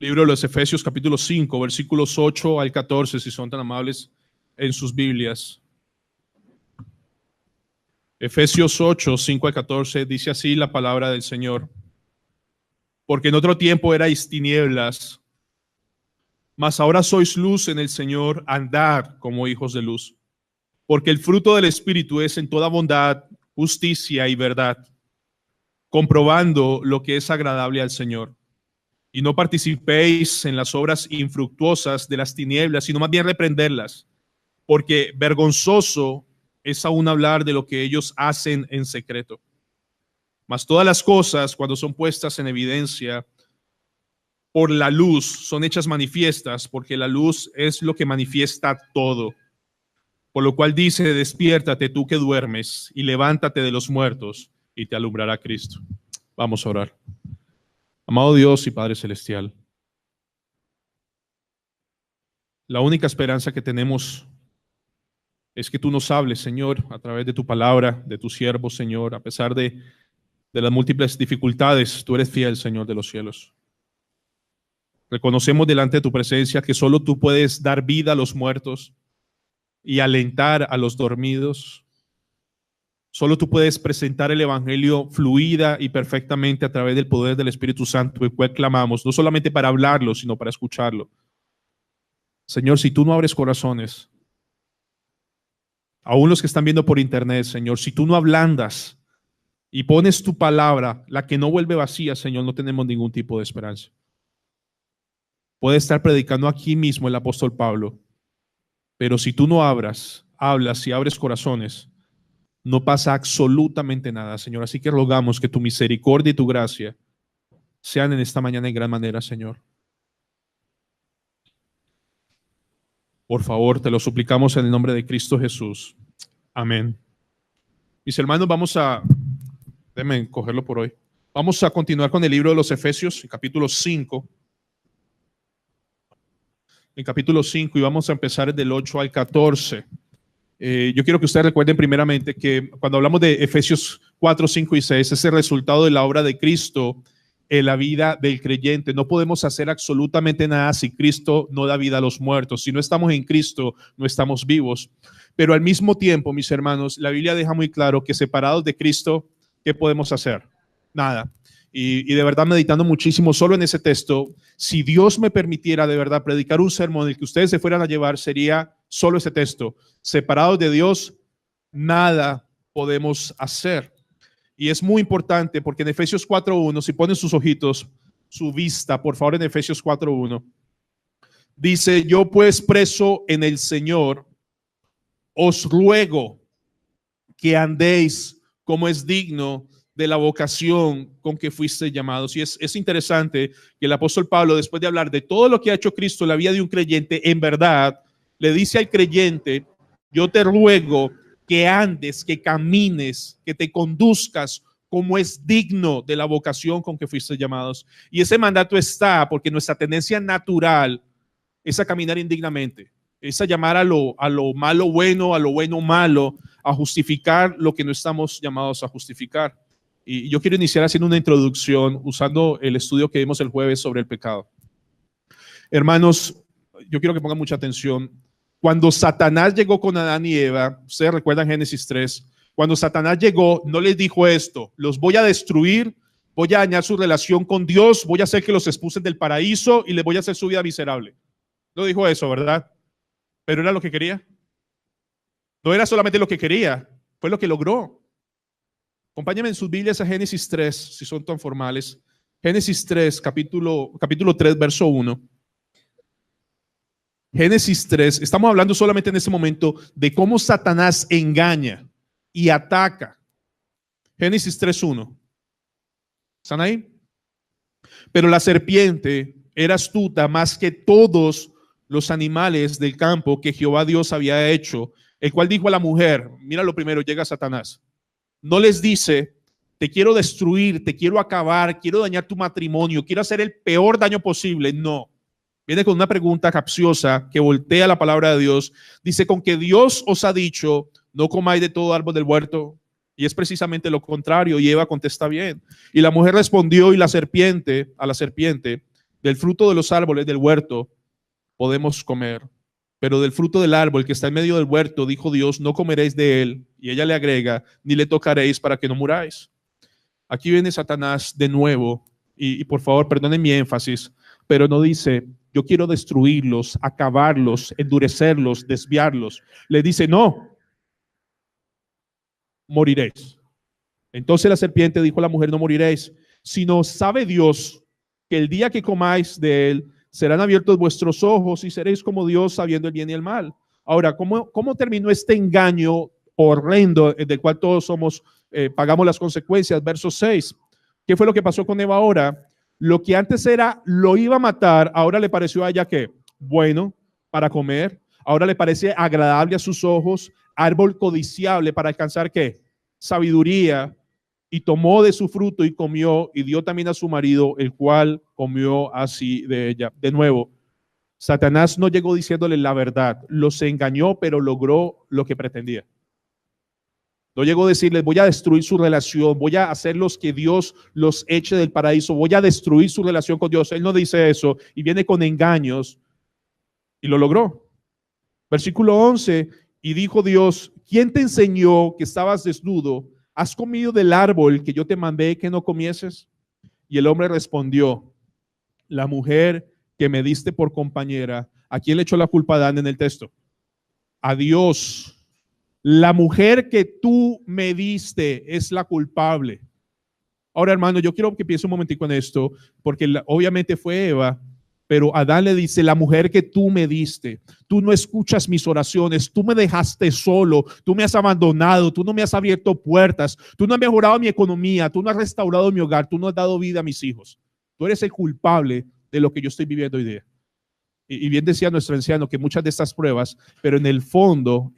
Libro de los Efesios, capítulo 5, versículos 8 al 14, si son tan amables en sus Biblias. Efesios 8, 5 al 14, dice así la palabra del Señor. Porque en otro tiempo erais tinieblas, mas ahora sois luz en el Señor, andad como hijos de luz. Porque el fruto del Espíritu es en toda bondad, justicia y verdad, comprobando lo que es agradable al Señor. Y no participéis en las obras infructuosas de las tinieblas, sino más bien reprenderlas, porque vergonzoso es aún hablar de lo que ellos hacen en secreto. Mas todas las cosas, cuando son puestas en evidencia por la luz, son hechas manifiestas, porque la luz es lo que manifiesta todo. Por lo cual dice, despiértate tú que duermes, y levántate de los muertos, y te alumbrará Cristo. Vamos a orar. Amado Dios y Padre Celestial, la única esperanza que tenemos es que tú nos hables, Señor, a través de tu palabra, de tu siervo, Señor, a pesar de las múltiples dificultades. Tú eres fiel, Señor de los cielos. Reconocemos delante de tu presencia que solo tú puedes dar vida a los muertos y alentar a los dormidos. Solo tú puedes presentar el evangelio fluida y perfectamente a través del poder del Espíritu Santo, el cual clamamos, no solamente para hablarlo, sino para escucharlo. Señor, si tú no abres corazones, aún los que están viendo por internet, Señor, si tú no ablandas y pones tu palabra, la que no vuelve vacía, Señor, no tenemos ningún tipo de esperanza. Puede estar predicando aquí mismo el apóstol Pablo, pero si tú no hablas y abres corazones, no pasa absolutamente nada, Señor. Así que rogamos que tu misericordia y tu gracia sean en esta mañana en gran manera, Señor. Por favor, te lo suplicamos en el nombre de Cristo Jesús. Amén. Mis hermanos, déjenme cogerlo por hoy. Vamos a continuar con el libro de los Efesios, capítulo 5. En capítulo 5, y vamos a empezar del 8 al 14. Yo quiero que ustedes recuerden primeramente que cuando hablamos de Efesios 4, 5 y 6, es el resultado de la obra de Cristo en la vida del creyente. No podemos hacer absolutamente nada si Cristo no da vida a los muertos. Si no estamos en Cristo, no estamos vivos. Pero al mismo tiempo, mis hermanos, la Biblia deja muy claro que separados de Cristo, ¿qué podemos hacer? Nada. Y de verdad, meditando muchísimo solo en ese texto, si Dios me permitiera de verdad predicar un sermón del que ustedes se fueran a llevar, sería solo ese texto. Separados de Dios, nada podemos hacer. Y es muy importante porque en Efesios 4.1, si ponen sus ojitos, su vista, por favor, en Efesios 4.1, dice, yo pues preso en el Señor, os ruego que andéis como es digno de la vocación con que fuiste llamados. Y es interesante que el apóstol Pablo, después de hablar de todo lo que ha hecho Cristo en la vida de un creyente, en verdad, le dice al creyente, yo te ruego que andes, que camines, que te conduzcas como es digno de la vocación con que fuiste llamados. Y ese mandato está porque nuestra tendencia natural es a caminar indignamente, es a llamar a lo malo bueno, a lo bueno malo, a justificar lo que no estamos llamados a justificar. Y yo quiero iniciar haciendo una introducción usando el estudio que vimos el jueves sobre el pecado. Hermanos, yo quiero que pongan mucha atención. Cuando Satanás llegó con Adán y Eva, ustedes recuerdan Génesis 3, cuando Satanás llegó, no les dijo esto, los voy a destruir, voy a dañar su relación con Dios, voy a hacer que los expulsen del paraíso y les voy a hacer su vida miserable. No dijo eso, ¿verdad? Pero era lo que quería. No era solamente lo que quería, fue lo que logró. Acompáñenme en sus Biblias a Génesis 3, si son tan formales. Génesis 3, capítulo 3, verso 1. Génesis 3, estamos hablando solamente en este momento de cómo Satanás engaña y ataca. Génesis 3:1. ¿Están ahí? Pero la serpiente era astuta más que todos los animales del campo que Jehová Dios había hecho, el cual dijo a la mujer, mira lo primero, llega Satanás. No les dice, te quiero destruir, te quiero acabar, quiero dañar tu matrimonio, quiero hacer el peor daño posible. No. Viene con una pregunta capciosa que voltea la palabra de Dios. Dice, con que Dios os ha dicho, no comáis de todo árbol del huerto. Y es precisamente lo contrario. Y Eva contesta bien. Y la mujer respondió a la serpiente, Del fruto de los árboles del huerto podemos comer, pero del fruto del árbol que está en medio del huerto, dijo Dios, no comeréis de él. Y ella le agrega, ni le tocaréis para que no muráis. Aquí viene Satanás de nuevo, y por favor, perdonen mi énfasis, pero no dice, yo quiero destruirlos, acabarlos, endurecerlos, desviarlos. Le dice, no, moriréis. Entonces la serpiente dijo a la mujer, no moriréis, sino sabe Dios que el día que comáis de él, serán abiertos vuestros ojos y seréis como Dios sabiendo el bien y el mal. Ahora, ¿cómo terminó este engaño horrendo del cual todos pagamos las consecuencias? Verso 6. ¿Qué fue lo que pasó con Eva ahora? Lo que antes lo iba a matar, ahora le pareció a ella que bueno para comer, ahora le parece agradable a sus ojos, árbol codiciable para alcanzar ¿qué? Sabiduría. Y tomó de su fruto y comió, y dio también a su marido, el cual comió así de ella. De nuevo, Satanás no llegó diciéndole la verdad, los engañó, pero logró lo que pretendía. No llegó a decirles, voy a destruir su relación, voy a hacerlos que Dios los eche del paraíso, voy a destruir su relación con Dios. Él no dice eso y viene con engaños y lo logró. Versículo 11, y dijo Dios, ¿quién te enseñó que estabas desnudo? ¿Has comido del árbol que yo te mandé que no comieses? Y el hombre respondió, la mujer que me diste por compañera. ¿A quién le echó la culpa a Adán en el texto? A Dios. La mujer que tú me diste es la culpable. Ahora, hermano, yo quiero que piense un momentico en esto, porque obviamente fue Eva, pero Adán le dice, la mujer que tú me diste, tú no escuchas mis oraciones, tú me dejaste solo, tú me has abandonado, tú no me has abierto puertas, tú no has mejorado mi economía, tú no has restaurado mi hogar, tú no has dado vida a mis hijos. Tú eres el culpable de lo que yo estoy viviendo hoy día. Y bien decía nuestro anciano que muchas de estas pruebas, pero en el fondo,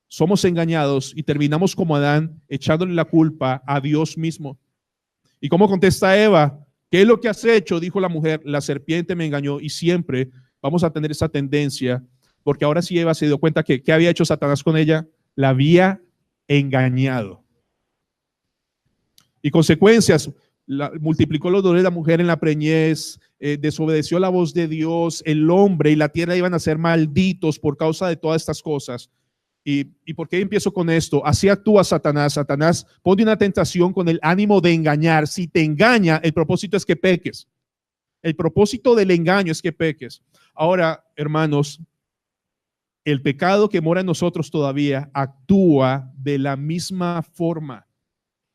somos engañados y terminamos como Adán, echándole la culpa a Dios mismo. ¿Y cómo contesta Eva? ¿Qué es lo que has hecho? Dijo la mujer, la serpiente me engañó. Y siempre vamos a tener esa tendencia, porque ahora sí Eva se dio cuenta que ¿qué había hecho Satanás con ella? La había engañado. Y consecuencias, multiplicó los dolores de la mujer en la preñez, desobedeció la voz de Dios, el hombre y la tierra iban a ser malditos por causa de todas estas cosas. ¿Y por qué empiezo con esto? Así actúa Satanás. Satanás pone una tentación con el ánimo de engañar. Si te engaña, el propósito es que peques. El propósito del engaño es que peques. Ahora, hermanos, el pecado que mora en nosotros todavía actúa de la misma forma.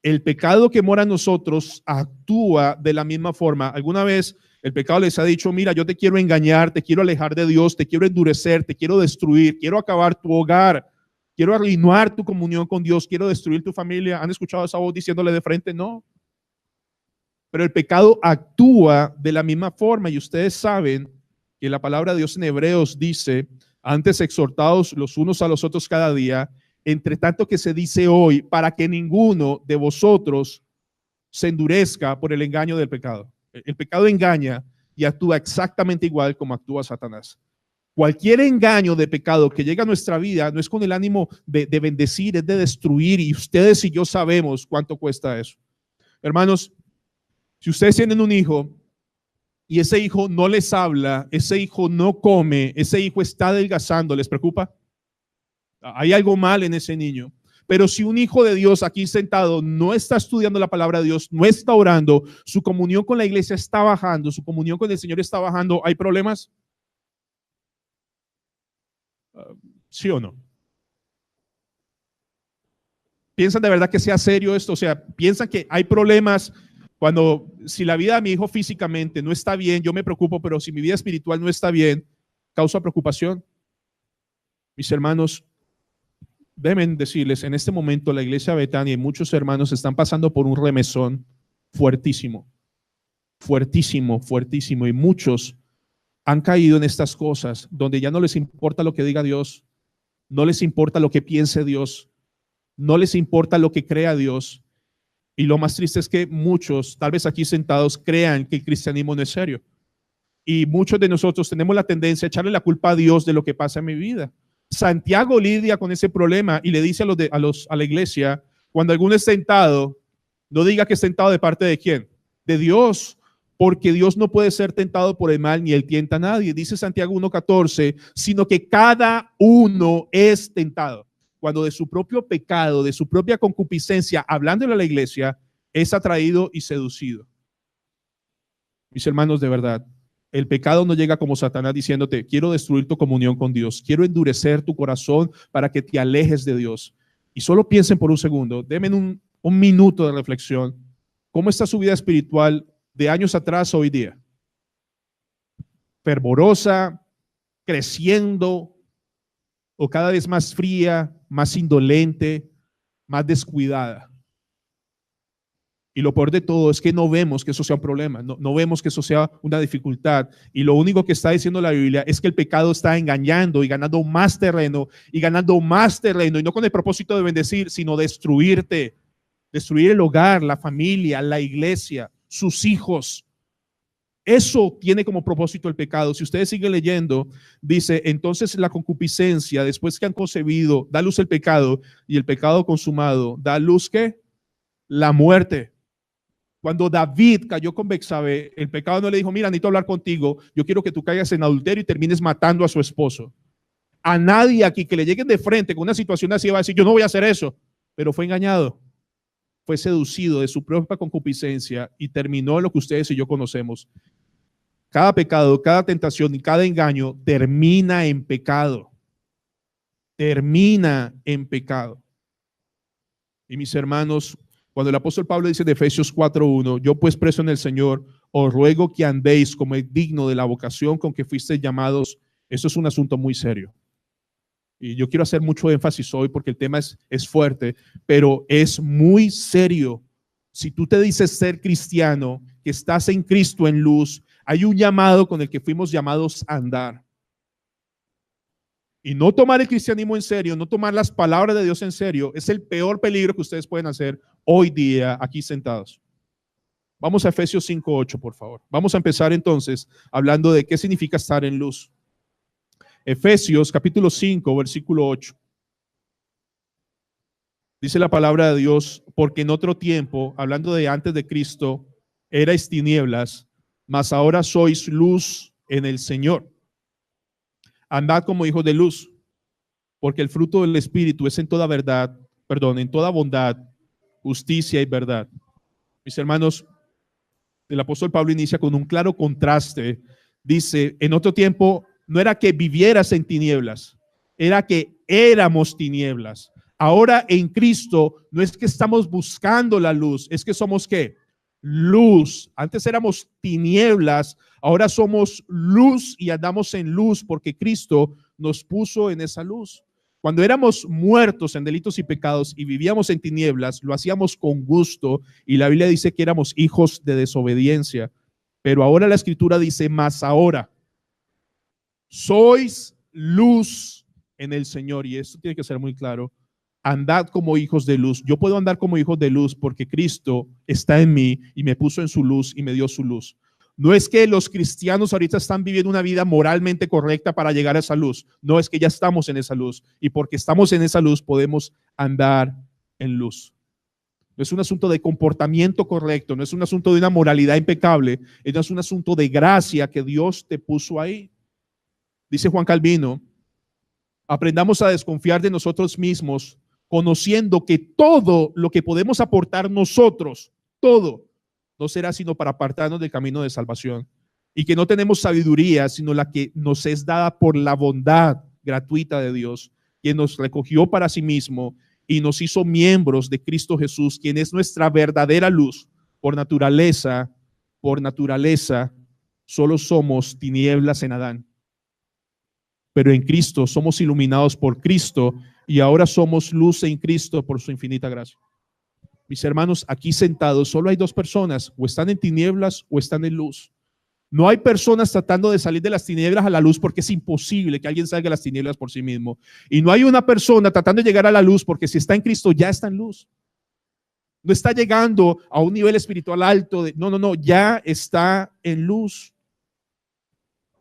El pecado que mora en nosotros actúa de la misma forma. ¿Alguna vez el pecado les ha dicho, mira, yo te quiero engañar, te quiero alejar de Dios, te quiero endurecer, te quiero destruir, quiero acabar tu hogar, quiero arruinar tu comunión con Dios, quiero destruir tu familia? ¿Han escuchado esa voz diciéndole de frente? No. Pero el pecado actúa de la misma forma y ustedes saben que la palabra de Dios en Hebreos dice, antes exhortados los unos a los otros cada día, entre tanto que se dice hoy, para que ninguno de vosotros se endurezca por el engaño del pecado. El pecado engaña y actúa exactamente igual como actúa Satanás. Cualquier engaño de pecado que llega a nuestra vida no es con el ánimo de bendecir, es de destruir, y ustedes y yo sabemos cuánto cuesta eso. Hermanos, si ustedes tienen un hijo y ese hijo no les habla, ese hijo no come, ese hijo está adelgazando, ¿les preocupa? Hay algo mal en ese niño. Pero si un hijo de Dios aquí sentado no está estudiando la palabra de Dios, no está orando, su comunión con la iglesia está bajando, su comunión con el Señor está bajando, ¿hay problemas? ¿Sí o no? ¿Piensan de verdad que sea serio esto? O sea, ¿piensan que hay problemas cuando, si la vida de mi hijo físicamente no está bien, yo me preocupo, pero si mi vida espiritual no está bien, causa preocupación? Mis hermanos, deben decirles, en este momento la iglesia Betania y muchos hermanos están pasando por un remesón fuertísimo, fuertísimo, fuertísimo, y muchos han caído en estas cosas donde ya no les importa lo que diga Dios, no les importa lo que piense Dios, no les importa lo que crea Dios. Y lo más triste es que muchos, tal vez aquí sentados, crean que el cristianismo no es serio. Y muchos de nosotros tenemos la tendencia a echarle la culpa a Dios de lo que pasa en mi vida. Santiago lidia con ese problema y le dice a la iglesia, cuando alguno es tentado, no diga que es tentado de parte de quién, de Dios, porque Dios no puede ser tentado por el mal ni él tienta a nadie. Dice Santiago 1:14, sino que cada uno es tentado cuando de su propio pecado, de su propia concupiscencia, hablándole a la iglesia, es atraído y seducido. Mis hermanos, de verdad, el pecado no llega como Satanás diciéndote, quiero destruir tu comunión con Dios, quiero endurecer tu corazón para que te alejes de Dios. Y solo piensen por un segundo, denme un minuto de reflexión. ¿Cómo está su vida espiritual de años atrás a hoy día? ¿Fervorosa, creciendo, o cada vez más fría, más indolente, más descuidada? Y lo peor de todo es que no vemos que eso sea un problema, no vemos que eso sea una dificultad. Y lo único que está diciendo la Biblia es que el pecado está engañando y ganando más terreno y ganando más terreno, y no con el propósito de bendecir, sino destruirte, destruir el hogar, la familia, la iglesia, sus hijos. Eso tiene como propósito el pecado. Si ustedes siguen leyendo, dice, entonces la concupiscencia, después que han concebido, da luz el pecado, y el pecado consumado, da luz ¿qué? La muerte. Cuando David cayó con Bexabe, el pecado no le dijo, mira, necesito hablar contigo, yo quiero que tú caigas en adulterio y termines matando a su esposo. A nadie aquí que le lleguen de frente con una situación así va a decir, yo no voy a hacer eso, pero fue engañado, fue seducido de su propia concupiscencia y terminó lo que ustedes y yo conocemos. Cada pecado, cada tentación y cada engaño termina en pecado. Termina en pecado. Y mis hermanos, cuando el apóstol Pablo dice de Efesios 4:1, yo pues preso en el Señor, os ruego que andéis como es digno de la vocación con que fuisteis llamados. Eso es un asunto muy serio. Y yo quiero hacer mucho énfasis hoy porque el tema es fuerte, pero es muy serio. Si tú te dices ser cristiano, que estás en Cristo en luz, hay un llamado con el que fuimos llamados a andar. Y no tomar el cristianismo en serio, no tomar las palabras de Dios en serio, es el peor peligro que ustedes pueden hacer hoy día aquí sentados. Vamos a Efesios 5:8, por favor. Vamos a empezar entonces hablando de qué significa estar en luz. Efesios capítulo 5, versículo 8. Dice la palabra de Dios, porque en otro tiempo, hablando de antes de Cristo, erais tinieblas, mas ahora sois luz en el Señor. Andad como hijos de luz, porque el fruto del Espíritu es en toda verdad, en toda bondad, justicia y verdad. Mis hermanos, el apóstol Pablo inicia con un claro contraste. Dice, en otro tiempo no era que vivieras en tinieblas, era que éramos tinieblas. Ahora en Cristo no es que estamos buscando la luz, es que somos ¿qué? Luz. Antes éramos tinieblas, ahora somos luz y andamos en luz porque Cristo nos puso en esa luz. Cuando éramos muertos en delitos y pecados y vivíamos en tinieblas, lo hacíamos con gusto y la Biblia dice que éramos hijos de desobediencia. Pero ahora la Escritura dice, más ahora sois luz en el Señor, y esto tiene que ser muy claro. Andad como hijos de luz. Yo puedo andar como hijos de luz porque Cristo está en mí y me puso en su luz y me dio su luz. No es que los cristianos ahorita están viviendo una vida moralmente correcta para llegar a esa luz. No, es que ya estamos en esa luz y porque estamos en esa luz podemos andar en luz. No es un asunto de comportamiento correcto, no es un asunto de una moralidad impecable, es un asunto de gracia que Dios te puso ahí. Dice Juan Calvino, aprendamos a desconfiar de nosotros mismos, conociendo que todo lo que podemos aportar nosotros, todo, no será sino para apartarnos del camino de salvación, y que no tenemos sabiduría, sino la que nos es dada por la bondad gratuita de Dios, quien nos recogió para sí mismo y nos hizo miembros de Cristo Jesús, quien es nuestra verdadera luz. Por naturaleza, solo somos tinieblas en Adán. Pero en Cristo somos iluminados por Cristo y ahora somos luz en Cristo por su infinita gracia. Mis hermanos, aquí sentados solo hay dos personas, o están en tinieblas o están en luz. No hay personas tratando de salir de las tinieblas a la luz porque es imposible que alguien salga de las tinieblas por sí mismo. Y no hay una persona tratando de llegar a la luz porque si está en Cristo ya está en luz. No está llegando a un nivel espiritual alto. No, ya está en luz.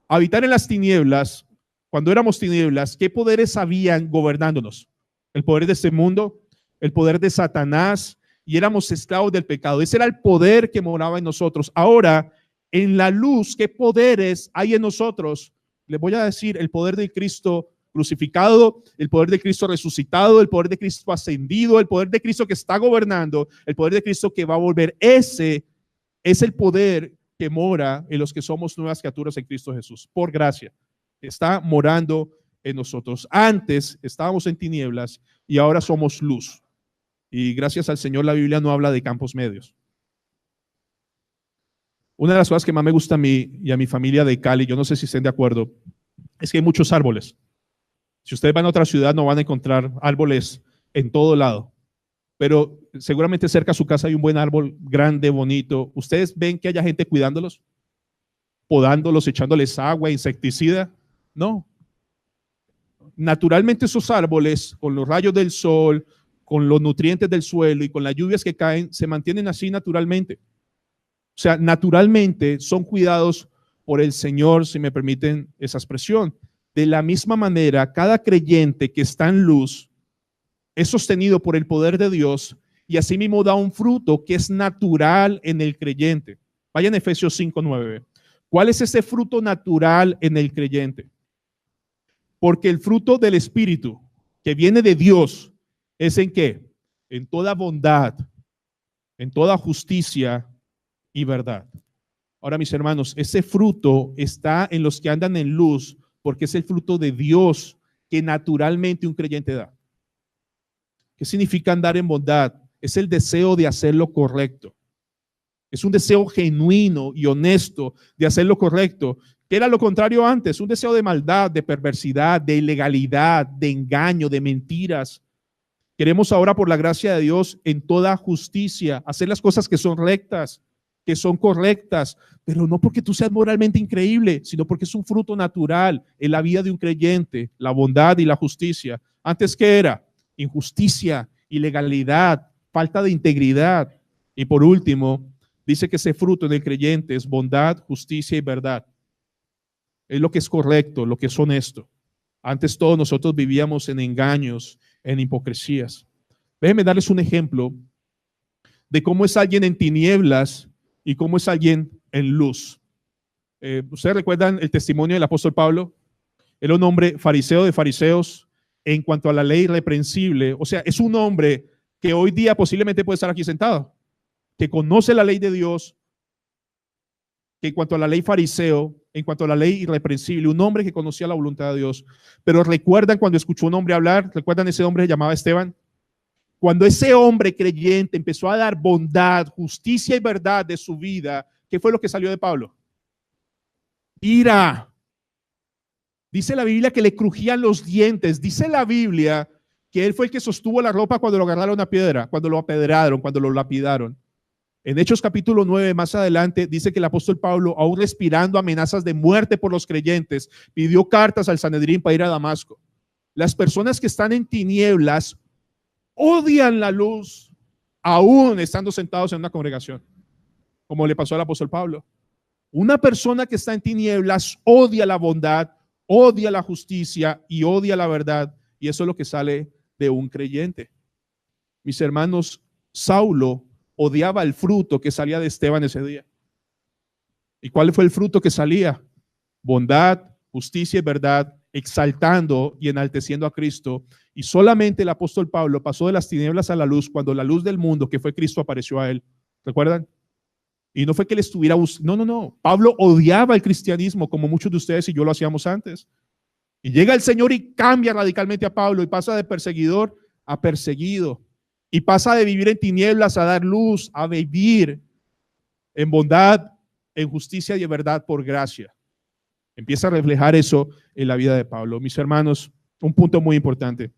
Habitar en las tinieblas, cuando éramos tinieblas, ¿qué poderes habían gobernándonos? El poder de este mundo, el poder de Satanás, y éramos esclavos del pecado. Ese era el poder que moraba en nosotros. Ahora, en la luz, ¿qué poderes hay en nosotros? Les voy a decir el poder de Cristo crucificado, el poder de Cristo resucitado, el poder de Cristo ascendido, el poder de Cristo que está gobernando, el poder de Cristo que va a volver. Ese es el poder que mora en los que somos nuevas criaturas en Cristo Jesús, por gracia. Está morando en nosotros. Antes estábamos en tinieblas y ahora somos luz. Y gracias al Señor la Biblia no habla de campos medios. Una de las cosas que más me gusta a mí y a mi familia de Cali, yo no sé si estén de acuerdo, es que hay muchos árboles. Si ustedes van a otra ciudad no van a encontrar árboles en todo lado, pero seguramente cerca a su casa hay un buen árbol grande, bonito. ¿Ustedes ven que haya gente cuidándolos? Podándolos, echándoles agua, insecticida. No. Naturalmente esos árboles, con los rayos del sol, con los nutrientes del suelo y con las lluvias que caen, se mantienen así naturalmente. O sea, naturalmente son cuidados por el Señor, si me permiten esa expresión. De la misma manera, cada creyente que está en luz es sostenido por el poder de Dios y asimismo da un fruto que es natural en el creyente. Vayan a Efesios 5:9. ¿Cuál es ese fruto natural en el creyente? Porque el fruto del Espíritu que viene de Dios es ¿en qué? En toda bondad, en toda justicia y verdad. Ahora, mis hermanos, ese fruto está en los que andan en luz porque es el fruto de Dios que naturalmente un creyente da. ¿Qué significa andar en bondad? Es el deseo de hacer lo correcto. Es un deseo genuino y honesto de hacer lo correcto. ¿Qué era lo contrario antes? Un deseo de maldad, de perversidad, de ilegalidad, de engaño, de mentiras. Queremos ahora, por la gracia de Dios, en toda justicia, hacer las cosas que son rectas, que son correctas, pero no porque tú seas moralmente increíble, sino porque es un fruto natural en la vida de un creyente, la bondad y la justicia. Antes, ¿qué era? Injusticia, ilegalidad, falta de integridad. Y por último, dice que ese fruto del creyente es bondad, justicia y verdad. Es lo que es correcto, lo que es honesto. Antes todos nosotros vivíamos en engaños, en hipocresías. Déjenme darles un ejemplo de cómo es alguien en tinieblas y cómo es alguien en luz. ¿Ustedes recuerdan el testimonio del apóstol Pablo? Era un hombre fariseo de fariseos en cuanto a la ley irreprensible. O sea, es un hombre que hoy día posiblemente puede estar aquí sentado, que conoce la ley de Dios, que en cuanto a la ley fariseo, en cuanto a la ley irreprensible, un hombre que conocía la voluntad de Dios. Pero recuerdan cuando escuchó un hombre hablar, recuerdan ese hombre que se llamaba Esteban. Cuando ese hombre creyente empezó a dar bondad, justicia y verdad de su vida, ¿qué fue lo que salió de Pablo? Ira. Dice la Biblia que le crujían los dientes. Dice la Biblia que él fue el que sostuvo la ropa cuando lo agarraron a piedra, cuando lo apedraron, cuando lo lapidaron. En Hechos capítulo 9, más adelante, dice que el apóstol Pablo, aún respirando amenazas de muerte por los creyentes, pidió cartas al Sanedrín para ir a Damasco. Las personas que están en tinieblas odian la luz, aún estando sentados en una congregación, como le pasó al apóstol Pablo. Una persona que está en tinieblas odia la bondad, odia la justicia y odia la verdad, y eso es lo que sale de un creyente. Mis hermanos, Saulo odiaba el fruto que salía de Esteban ese día. ¿Y cuál fue el fruto que salía? Bondad, justicia y verdad, exaltando y enalteciendo a Cristo. Y solamente el apóstol Pablo pasó de las tinieblas a la luz cuando la luz del mundo, que fue Cristo, apareció a él. ¿Recuerdan? Y no fue que él estuviera buscando. No. Pablo odiaba el cristianismo como muchos de ustedes y yo lo hacíamos antes. Y llega el Señor y cambia radicalmente a Pablo y pasa de perseguidor a perseguido. Y pasa de vivir en tinieblas a dar luz, a vivir en bondad, en justicia y en verdad por gracia. Empieza a reflejar eso en la vida de Pablo. Mis hermanos, un punto muy importante.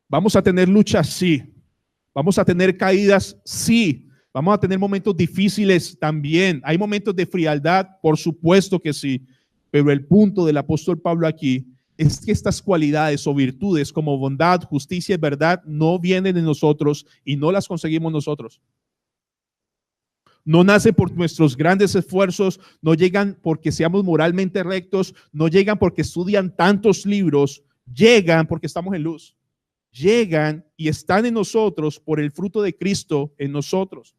Vamos a tener luchas, sí. Vamos a tener caídas, sí. Vamos a tener momentos difíciles también. Hay momentos de frialdad, por supuesto que sí. Pero el punto del apóstol Pablo aquí es que estas cualidades o virtudes como bondad, justicia y verdad no vienen de nosotros y no las conseguimos nosotros. No nace por nuestros grandes esfuerzos, no llegan porque seamos moralmente rectos, no llegan porque estudian tantos libros, llegan porque estamos en luz. Llegan y están en nosotros por el fruto de Cristo en nosotros.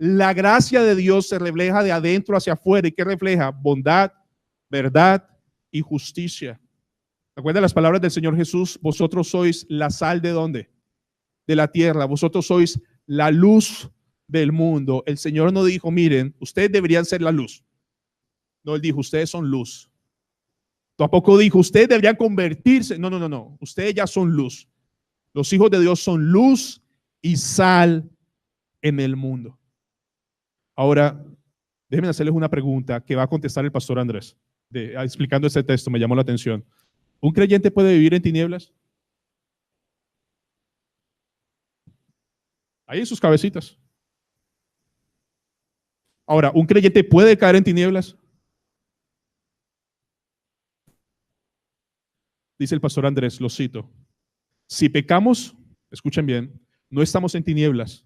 La gracia de Dios se refleja de adentro hacia afuera. ¿Y qué refleja? Bondad, verdad y justicia. ¿Recuerda las palabras del Señor Jesús? Vosotros sois la sal de ¿dónde? De la tierra. Vosotros sois la luz del mundo. El Señor no dijo, miren, ustedes deberían ser la luz. No, Él dijo, ustedes son luz. Tampoco dijo, ustedes deberían convertirse. No, no, no, no. Ustedes ya son luz. Los hijos de Dios son luz y sal en el mundo. Ahora, déjenme hacerles una pregunta que va a contestar el pastor Andrés. Explicando este texto, me llamó la atención. ¿Un creyente puede vivir en tinieblas? Ahí en sus cabecitas. Ahora, ¿un creyente puede caer en tinieblas? Dice el pastor Andrés, lo cito. Si pecamos, escuchen bien, no estamos en tinieblas.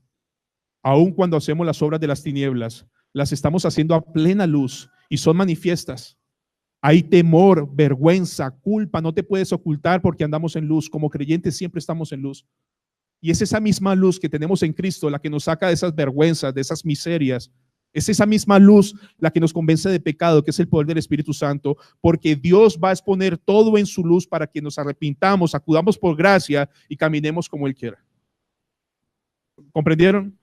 Aun cuando hacemos las obras de las tinieblas, las estamos haciendo a plena luz y son manifiestas. Hay temor, vergüenza, culpa, no te puedes ocultar porque andamos en luz. Como creyentes siempre estamos en luz. Y es esa misma luz que tenemos en Cristo la que nos saca de esas vergüenzas, de esas miserias. Es esa misma luz la que nos convence de pecado, que es el poder del Espíritu Santo, porque Dios va a exponer todo en su luz para que nos arrepintamos, acudamos por gracia y caminemos como Él quiera. ¿Comprendieron?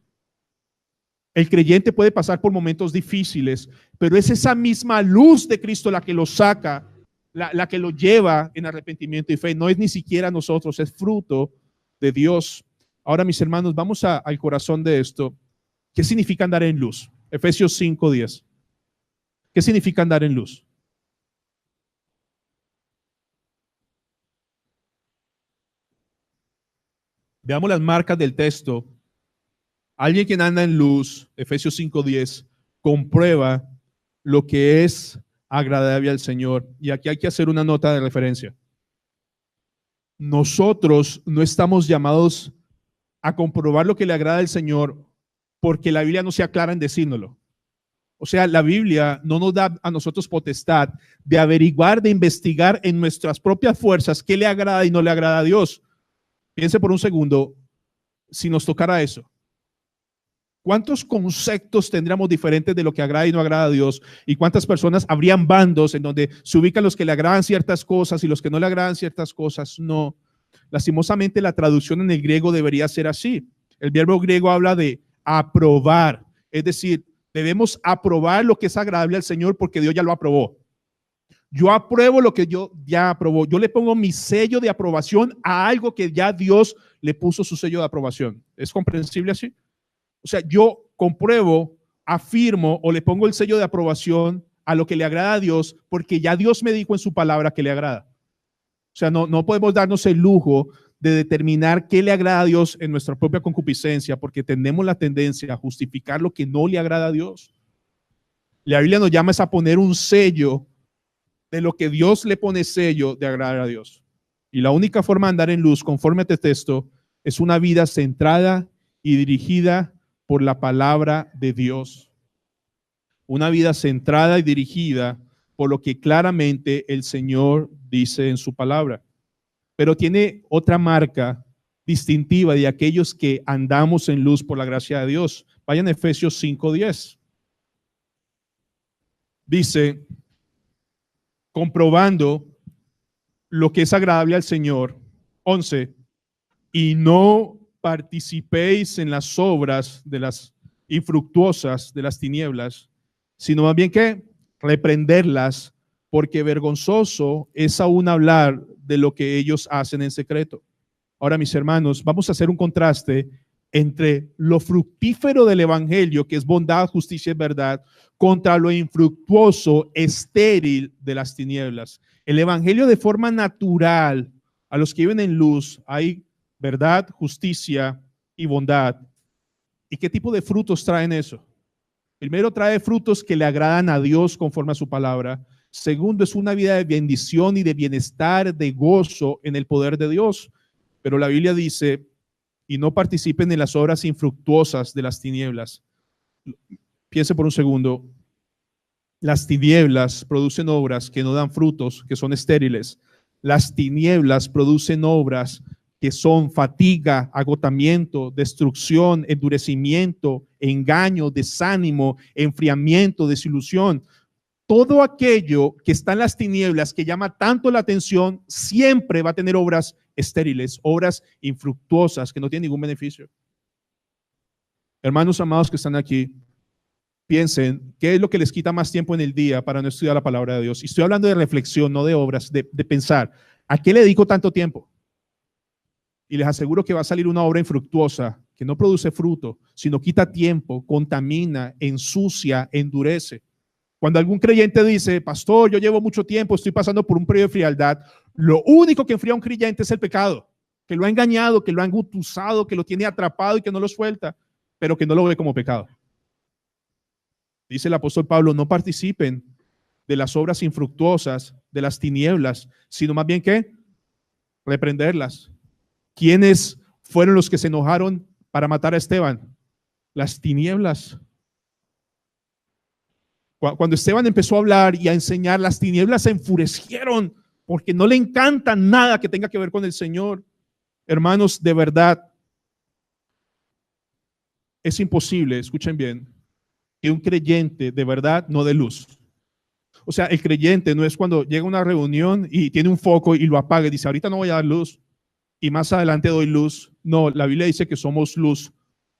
El creyente puede pasar por momentos difíciles, pero es esa misma luz de Cristo la que lo saca, la que lo lleva en arrepentimiento y fe. No es ni siquiera nosotros, es fruto de Dios. Ahora, mis hermanos, vamos al corazón de esto. ¿Qué significa andar en luz? Efesios 5:10. ¿Qué significa andar en luz? Veamos las marcas del texto. Alguien que anda en luz, Efesios 5:10, comprueba lo que es agradable al Señor. Y aquí hay que hacer una nota de referencia. Nosotros no estamos llamados a comprobar lo que le agrada al Señor porque la Biblia no sea clara en decírnoslo. O sea, la Biblia no nos da a nosotros potestad de averiguar, de investigar en nuestras propias fuerzas qué le agrada y no le agrada a Dios. Piense por un segundo, si nos tocara eso. ¿Cuántos conceptos tendríamos diferentes de lo que agrada y no agrada a Dios? ¿Y cuántas personas habrían bandos en donde se ubican los que le agradan ciertas cosas y los que no le agradan ciertas cosas? No. Lastimosamente la traducción en el griego debería ser así. El verbo griego habla de aprobar. Es decir, debemos aprobar lo que es agradable al Señor porque Dios ya lo aprobó. Yo apruebo lo que Dios ya aprobó. Yo le pongo mi sello de aprobación a algo que ya Dios le puso su sello de aprobación. ¿Es comprensible así? O sea, yo compruebo, afirmo o le pongo el sello de aprobación a lo que le agrada a Dios porque ya Dios me dijo en su palabra que le agrada. O sea, no podemos darnos el lujo de determinar qué le agrada a Dios en nuestra propia concupiscencia porque tenemos la tendencia a justificar lo que no le agrada a Dios. La Biblia nos llama a poner un sello de lo que Dios le pone sello de agradar a Dios. Y la única forma de andar en luz, conforme a este texto, es una vida centrada y dirigida por la palabra de Dios. Una vida centrada y dirigida por lo que claramente el Señor dice en su palabra. Pero tiene otra marca distintiva de aquellos que andamos en luz por la gracia de Dios. Vayan a Efesios 5:10. Dice, comprobando lo que es agradable al Señor. 11. Y no participéis en las obras de las infructuosas de las tinieblas, sino más bien que reprenderlas, porque vergonzoso es aún hablar de lo que ellos hacen en secreto. Ahora, mis hermanos, vamos a hacer un contraste entre lo fructífero del evangelio, que es bondad, justicia y verdad, contra lo infructuoso, estéril de las tinieblas. El evangelio de forma natural, a los que viven en luz, hay verdad, justicia y bondad. ¿Y qué tipo de frutos traen eso? Primero, trae frutos que le agradan a Dios conforme a su palabra. Segundo, es una vida de bendición y de bienestar, de gozo en el poder de Dios. Pero la Biblia dice, y no participen en las obras infructuosas de las tinieblas. Piense por un segundo, las tinieblas producen obras que no dan frutos, que son estériles. Las tinieblas producen obras que son fatiga, agotamiento, destrucción, endurecimiento, engaño, desánimo, enfriamiento, desilusión. Todo aquello que está en las tinieblas, que llama tanto la atención, siempre va a tener obras estériles, obras infructuosas, que no tienen ningún beneficio. Hermanos amados que están aquí, piensen, ¿qué es lo que les quita más tiempo en el día para no estudiar la palabra de Dios? Y estoy hablando de reflexión, no de obras, de pensar, ¿a qué le dedico tanto tiempo? Y les aseguro que va a salir una obra infructuosa, que no produce fruto, sino quita tiempo, contamina, ensucia, endurece. Cuando algún creyente dice, pastor, yo llevo mucho tiempo, estoy pasando por un periodo de frialdad, lo único que enfría a un creyente es el pecado, que lo ha engañado, que lo ha engutusado, que lo tiene atrapado y que no lo suelta, pero que no lo ve como pecado. Dice el apóstol Pablo, no participen de las obras infructuosas, de las tinieblas, sino más bien que reprenderlas. ¿Quiénes fueron los que se enojaron para matar a Esteban? Las tinieblas. Cuando Esteban empezó a hablar y a enseñar, las tinieblas se enfurecieron porque no le encanta nada que tenga que ver con el Señor. Hermanos, de verdad, es imposible, escuchen bien, que un creyente de verdad no dé luz. O sea, el creyente no es cuando llega a una reunión y tiene un foco y lo apaga y dice, ahorita no voy a dar luz y más adelante doy luz. No, la Biblia dice que somos luz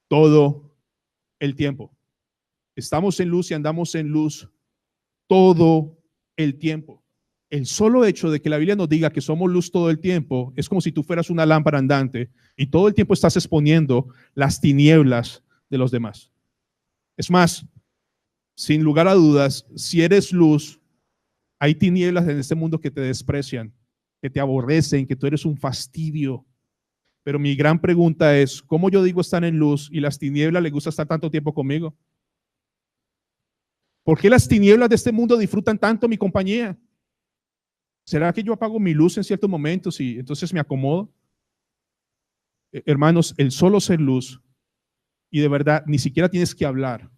todo el tiempo. Estamos en luz y andamos en luz todo el tiempo. El solo hecho de que la Biblia nos diga que somos luz todo el tiempo es como si tú fueras una lámpara andante y todo el tiempo estás exponiendo las tinieblas de los demás. Es más, sin lugar a dudas, si eres luz, hay tinieblas en este mundo que te desprecian, que te aborrecen, que tú eres un fastidio. Pero mi gran pregunta es, ¿cómo yo digo estar en luz y las tinieblas les gusta estar tanto tiempo conmigo? ¿Por qué las tinieblas de este mundo disfrutan tanto mi compañía? ¿Será que yo apago mi luz en ciertos momentos y entonces me acomodo? Hermanos, el solo ser luz, y de verdad ni siquiera tienes que hablar,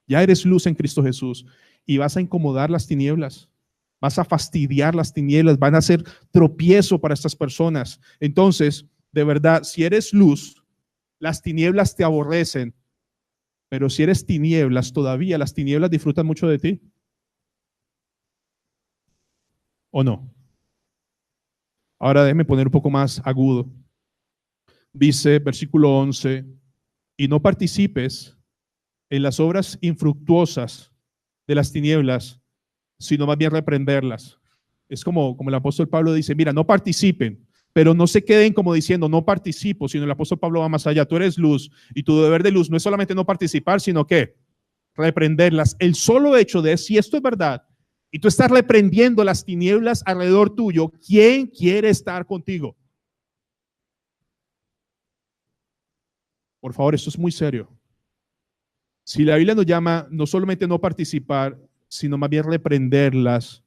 ya eres luz en Cristo Jesús y vas a incomodar las tinieblas, vas a fastidiar las tinieblas, van a ser tropiezo para estas personas. Entonces, de verdad, si eres luz, las tinieblas te aborrecen, pero si eres tinieblas, todavía las tinieblas disfrutan mucho de ti. ¿O no? Ahora déjeme poner un poco más agudo. Dice, versículo 11, y no participes en las obras infructuosas de las tinieblas, sino más bien reprenderlas. Es como el apóstol Pablo dice, mira, no participen, pero no se queden como diciendo, no participo, sino el apóstol Pablo va más allá. Tú eres luz y tu deber de luz no es solamente no participar, sino que reprenderlas. El solo hecho de, si esto es verdad, y tú estás reprendiendo las tinieblas alrededor tuyo, ¿quién quiere estar contigo? Por favor, esto es muy serio. Si la Biblia nos llama no solamente no participar, sino más bien reprenderlas.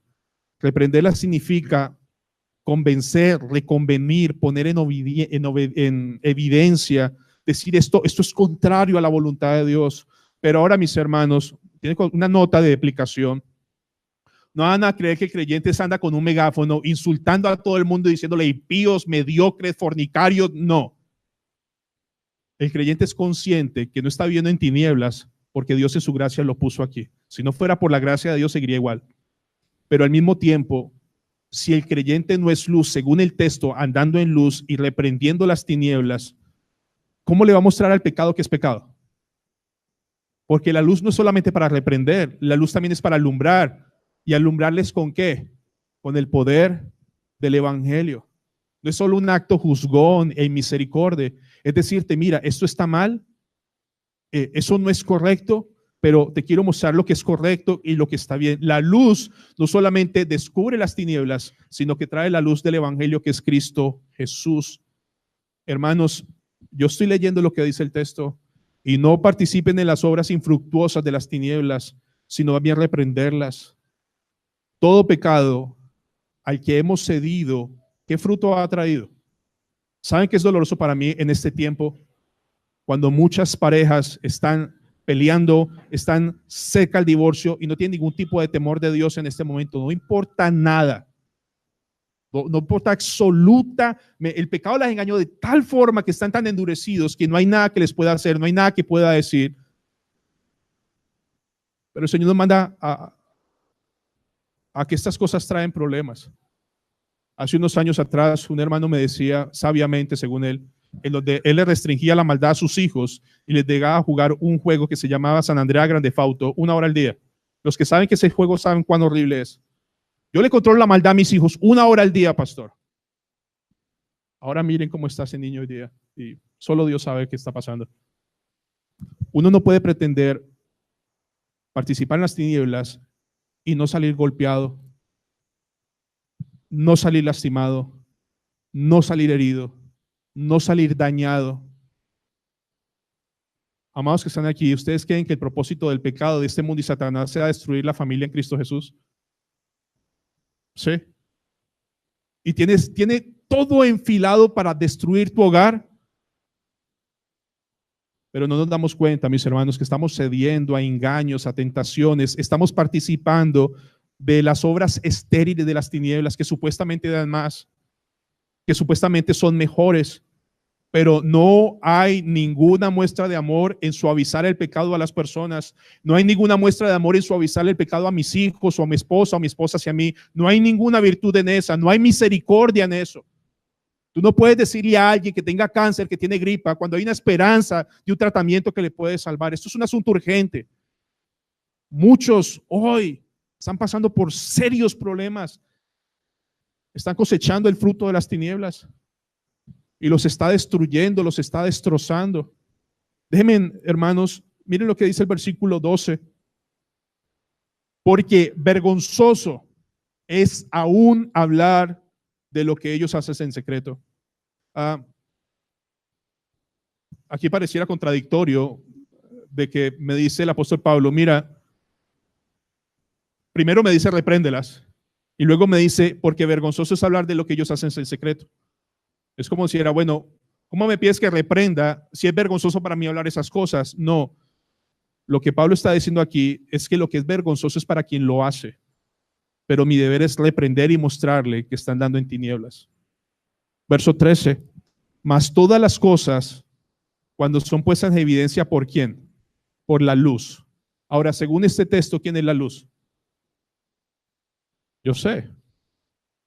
Reprenderlas significa convencer, reconvenir, poner en evidencia, decir esto es contrario a la voluntad de Dios. Pero ahora, mis hermanos, tiene una nota de aplicación. No van a creer que el creyente anda con un megáfono insultando a todo el mundo, diciéndole impíos, mediocres, fornicarios. No. El creyente es consciente que no está viviendo en tinieblas porque Dios en su gracia lo puso aquí. Si no fuera por la gracia de Dios, seguiría igual. Pero al mismo tiempo, si el creyente no es luz, según el texto, andando en luz y reprendiendo las tinieblas, ¿cómo le va a mostrar al pecado que es pecado? Porque la luz no es solamente para reprender, la luz también es para alumbrar. ¿Y alumbrarles con qué? Con el poder del evangelio. No es solo un acto juzgón e misericordia, es decirte, mira, esto está mal, eso no es correcto, pero te quiero mostrar lo que es correcto y lo que está bien. La luz no solamente descubre las tinieblas, sino que trae la luz del evangelio que es Cristo Jesús. Hermanos, yo estoy leyendo lo que dice el texto y no participen en las obras infructuosas de las tinieblas, sino más bien reprenderlas. Todo pecado al que hemos cedido, ¿qué fruto ha traído? ¿Saben qué es doloroso para mí en este tiempo? Cuando muchas parejas están peleando, están cerca al divorcio y no tienen ningún tipo de temor de Dios en este momento. No importa nada. No importa absoluta, el pecado las engañó de tal forma que están tan endurecidos que no hay nada que les pueda hacer, no hay nada que pueda decir. Pero el Señor nos manda a que estas cosas traen problemas. Hace unos años atrás, un hermano me decía, sabiamente, según él, en donde él le restringía la maldad a sus hijos y les dejaba jugar un juego que se llamaba San Andreas Grand Theft Auto 1 hora al día. Los que saben que ese juego saben cuán horrible es. Yo le controlo la maldad a mis hijos 1 hora al día, pastor. Ahora miren cómo está ese niño hoy día y solo Dios sabe qué está pasando. Uno no puede pretender participar en las tinieblas y no salir golpeado, no salir lastimado, no salir herido, no salir dañado. Amados que están aquí, ¿ustedes creen que el propósito del pecado de este mundo y Satanás sea destruir la familia en Cristo Jesús? Sí. Y tiene todo enfilado para destruir tu hogar. Pero no nos damos cuenta, mis hermanos, que estamos cediendo a engaños, a tentaciones, estamos participando de las obras estériles de las tinieblas que supuestamente dan más, que supuestamente son mejores, pero no hay ninguna muestra de amor en suavizar el pecado a las personas, no hay ninguna muestra de amor en suavizar el pecado a mis hijos o a mi esposa hacia mí, no hay ninguna virtud en esa, no hay misericordia en eso. Tú no puedes decirle a alguien que tenga cáncer, que tiene gripa, cuando hay una esperanza de un tratamiento que le puede salvar. Esto es un asunto urgente. Muchos hoy están pasando por serios problemas. Están cosechando el fruto de las tinieblas y los está destruyendo, los está destrozando. Déjenme, hermanos, miren lo que dice el versículo 12. Porque vergonzoso es aún hablar de lo que ellos hacen en secreto. Aquí pareciera contradictorio de que me dice el apóstol Pablo, mira, primero me dice repréndelas y luego me dice, porque vergonzoso es hablar de lo que ellos hacen en secreto. Es como si era, bueno, ¿cómo me pides que reprenda si es vergonzoso para mí hablar esas cosas? No, lo que Pablo está diciendo aquí es que lo que es vergonzoso es para quien lo hace, pero mi deber es reprender y mostrarle que están dando en tinieblas. Verso 13, mas todas las cosas, cuando son puestas en evidencia, ¿por quién? Por la luz. Ahora, según este texto, ¿quién es la luz? Yo sé,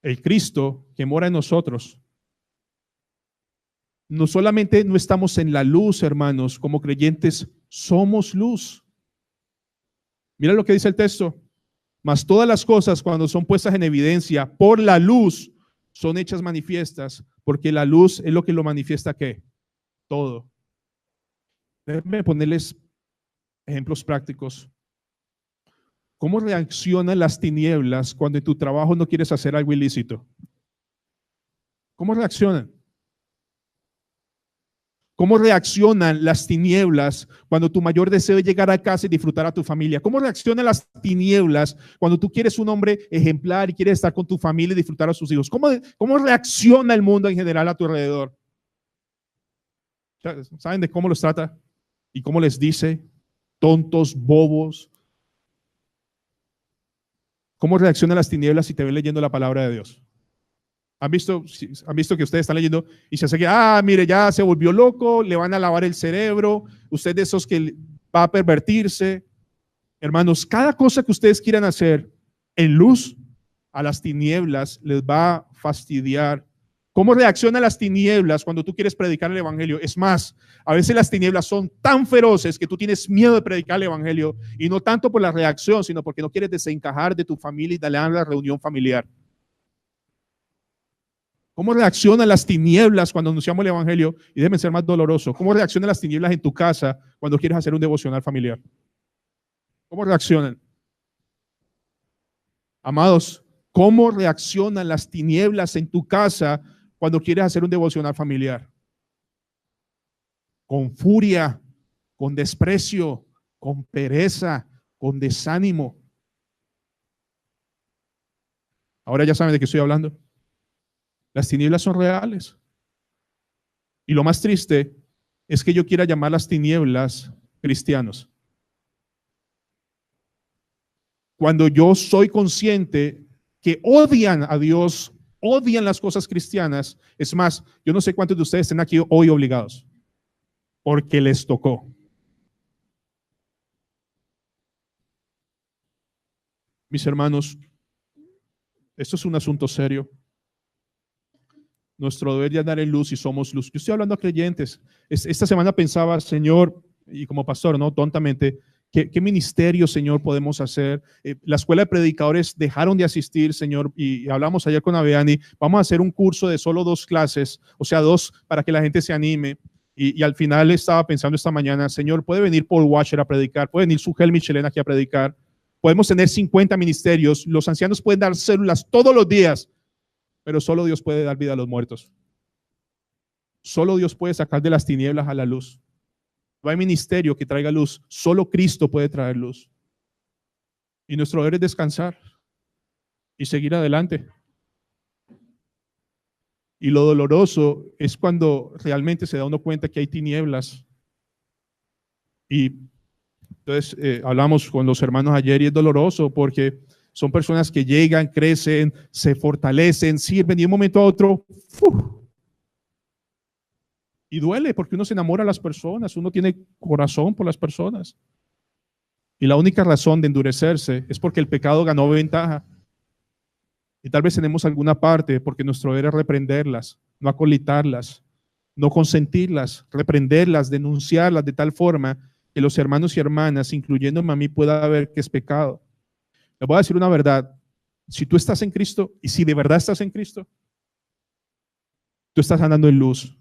el Cristo que mora en nosotros. No solamente no estamos en la luz, hermanos, como creyentes, somos luz. Mira lo que dice el texto. Mas todas las cosas, cuando son puestas en evidencia por la luz, son hechas manifiestas, porque la luz es lo que lo manifiesta, ¿qué? Todo. Déjenme ponerles ejemplos prácticos. ¿Cómo reaccionan las tinieblas cuando en tu trabajo no quieres hacer algo ilícito? ¿Cómo reaccionan? ¿Cómo reaccionan las tinieblas cuando tu mayor deseo es llegar a casa y disfrutar a tu familia? ¿Cómo reaccionan las tinieblas cuando tú quieres un hombre ejemplar y quieres estar con tu familia y disfrutar a sus hijos? ¿Cómo reacciona el mundo en general a tu alrededor? ¿Saben de cómo los trata? ¿Y cómo les dice? Tontos, bobos. ¿Cómo reaccionan las tinieblas si te ven leyendo la palabra de Dios? ¿Han visto que ustedes están leyendo y se hace que, mire, ya se volvió loco, le van a lavar el cerebro, usted de esos que va a pervertirse? Hermanos, cada cosa que ustedes quieran hacer en luz, a las tinieblas les va a fastidiar. ¿Cómo reaccionan las tinieblas cuando tú quieres predicar el evangelio? Es más, a veces las tinieblas son tan feroces que tú tienes miedo de predicar el evangelio, y no tanto por la reacción, sino porque no quieres desencajar de tu familia y darle a la reunión familiar. ¿Cómo reaccionan las tinieblas cuando anunciamos el evangelio? Y déjeme ser más doloroso. ¿Cómo reaccionan las tinieblas en tu casa cuando quieres hacer un devocional familiar? ¿Cómo reaccionan? Amados, ¿cómo reaccionan las tinieblas en tu casa cuando quieres hacer un devocional familiar? Con furia, con desprecio, con pereza, con desánimo. Ahora ya saben de qué estoy hablando. Las tinieblas son reales. Y lo más triste es que yo quiera llamar las tinieblas cristianos. Cuando yo soy consciente que odian a Dios odian las cosas cristianas. Es más, yo no sé cuántos de ustedes estén aquí hoy obligados, porque les tocó. Mis hermanos, esto es un asunto serio. Nuestro deber es dar en luz y somos luz. Yo estoy hablando a creyentes. Esta semana pensaba, Señor, y como pastor, ¿no? Tontamente, ¿qué ministerio, Señor, podemos hacer? La escuela de predicadores dejaron de asistir, Señor, y hablamos ayer con Aviani. Vamos a hacer un curso de solo 2 clases, o sea, 2 para que la gente se anime. Y al final estaba pensando esta mañana, Señor, puede venir Paul Washer a predicar, puede venir Sugel Michelena aquí a predicar. Podemos tener 50 ministerios. Los ancianos pueden dar células todos los días, pero solo Dios puede dar vida a los muertos. Solo Dios puede sacar de las tinieblas a la luz. No hay ministerio que traiga luz. Solo Cristo puede traer luz. Y nuestro deber es descansar y seguir adelante. Y lo doloroso es cuando realmente se da uno cuenta que hay tinieblas. Y entonces hablamos con los hermanos ayer y es doloroso porque son personas que llegan, crecen, se fortalecen, sirven y de un momento a otro, ¡uf! Y duele porque uno se enamora de las personas, uno tiene corazón por las personas. Y la única razón de endurecerse es porque el pecado ganó ventaja. Y tal vez tenemos alguna parte porque nuestro deber es reprenderlas, no acolitarlas, no consentirlas, reprenderlas, denunciarlas de tal forma que los hermanos y hermanas, incluyéndome a mí, pueda ver que es pecado. Les voy a decir una verdad. Si tú estás en Cristo y si de verdad estás en Cristo, tú estás andando en luz.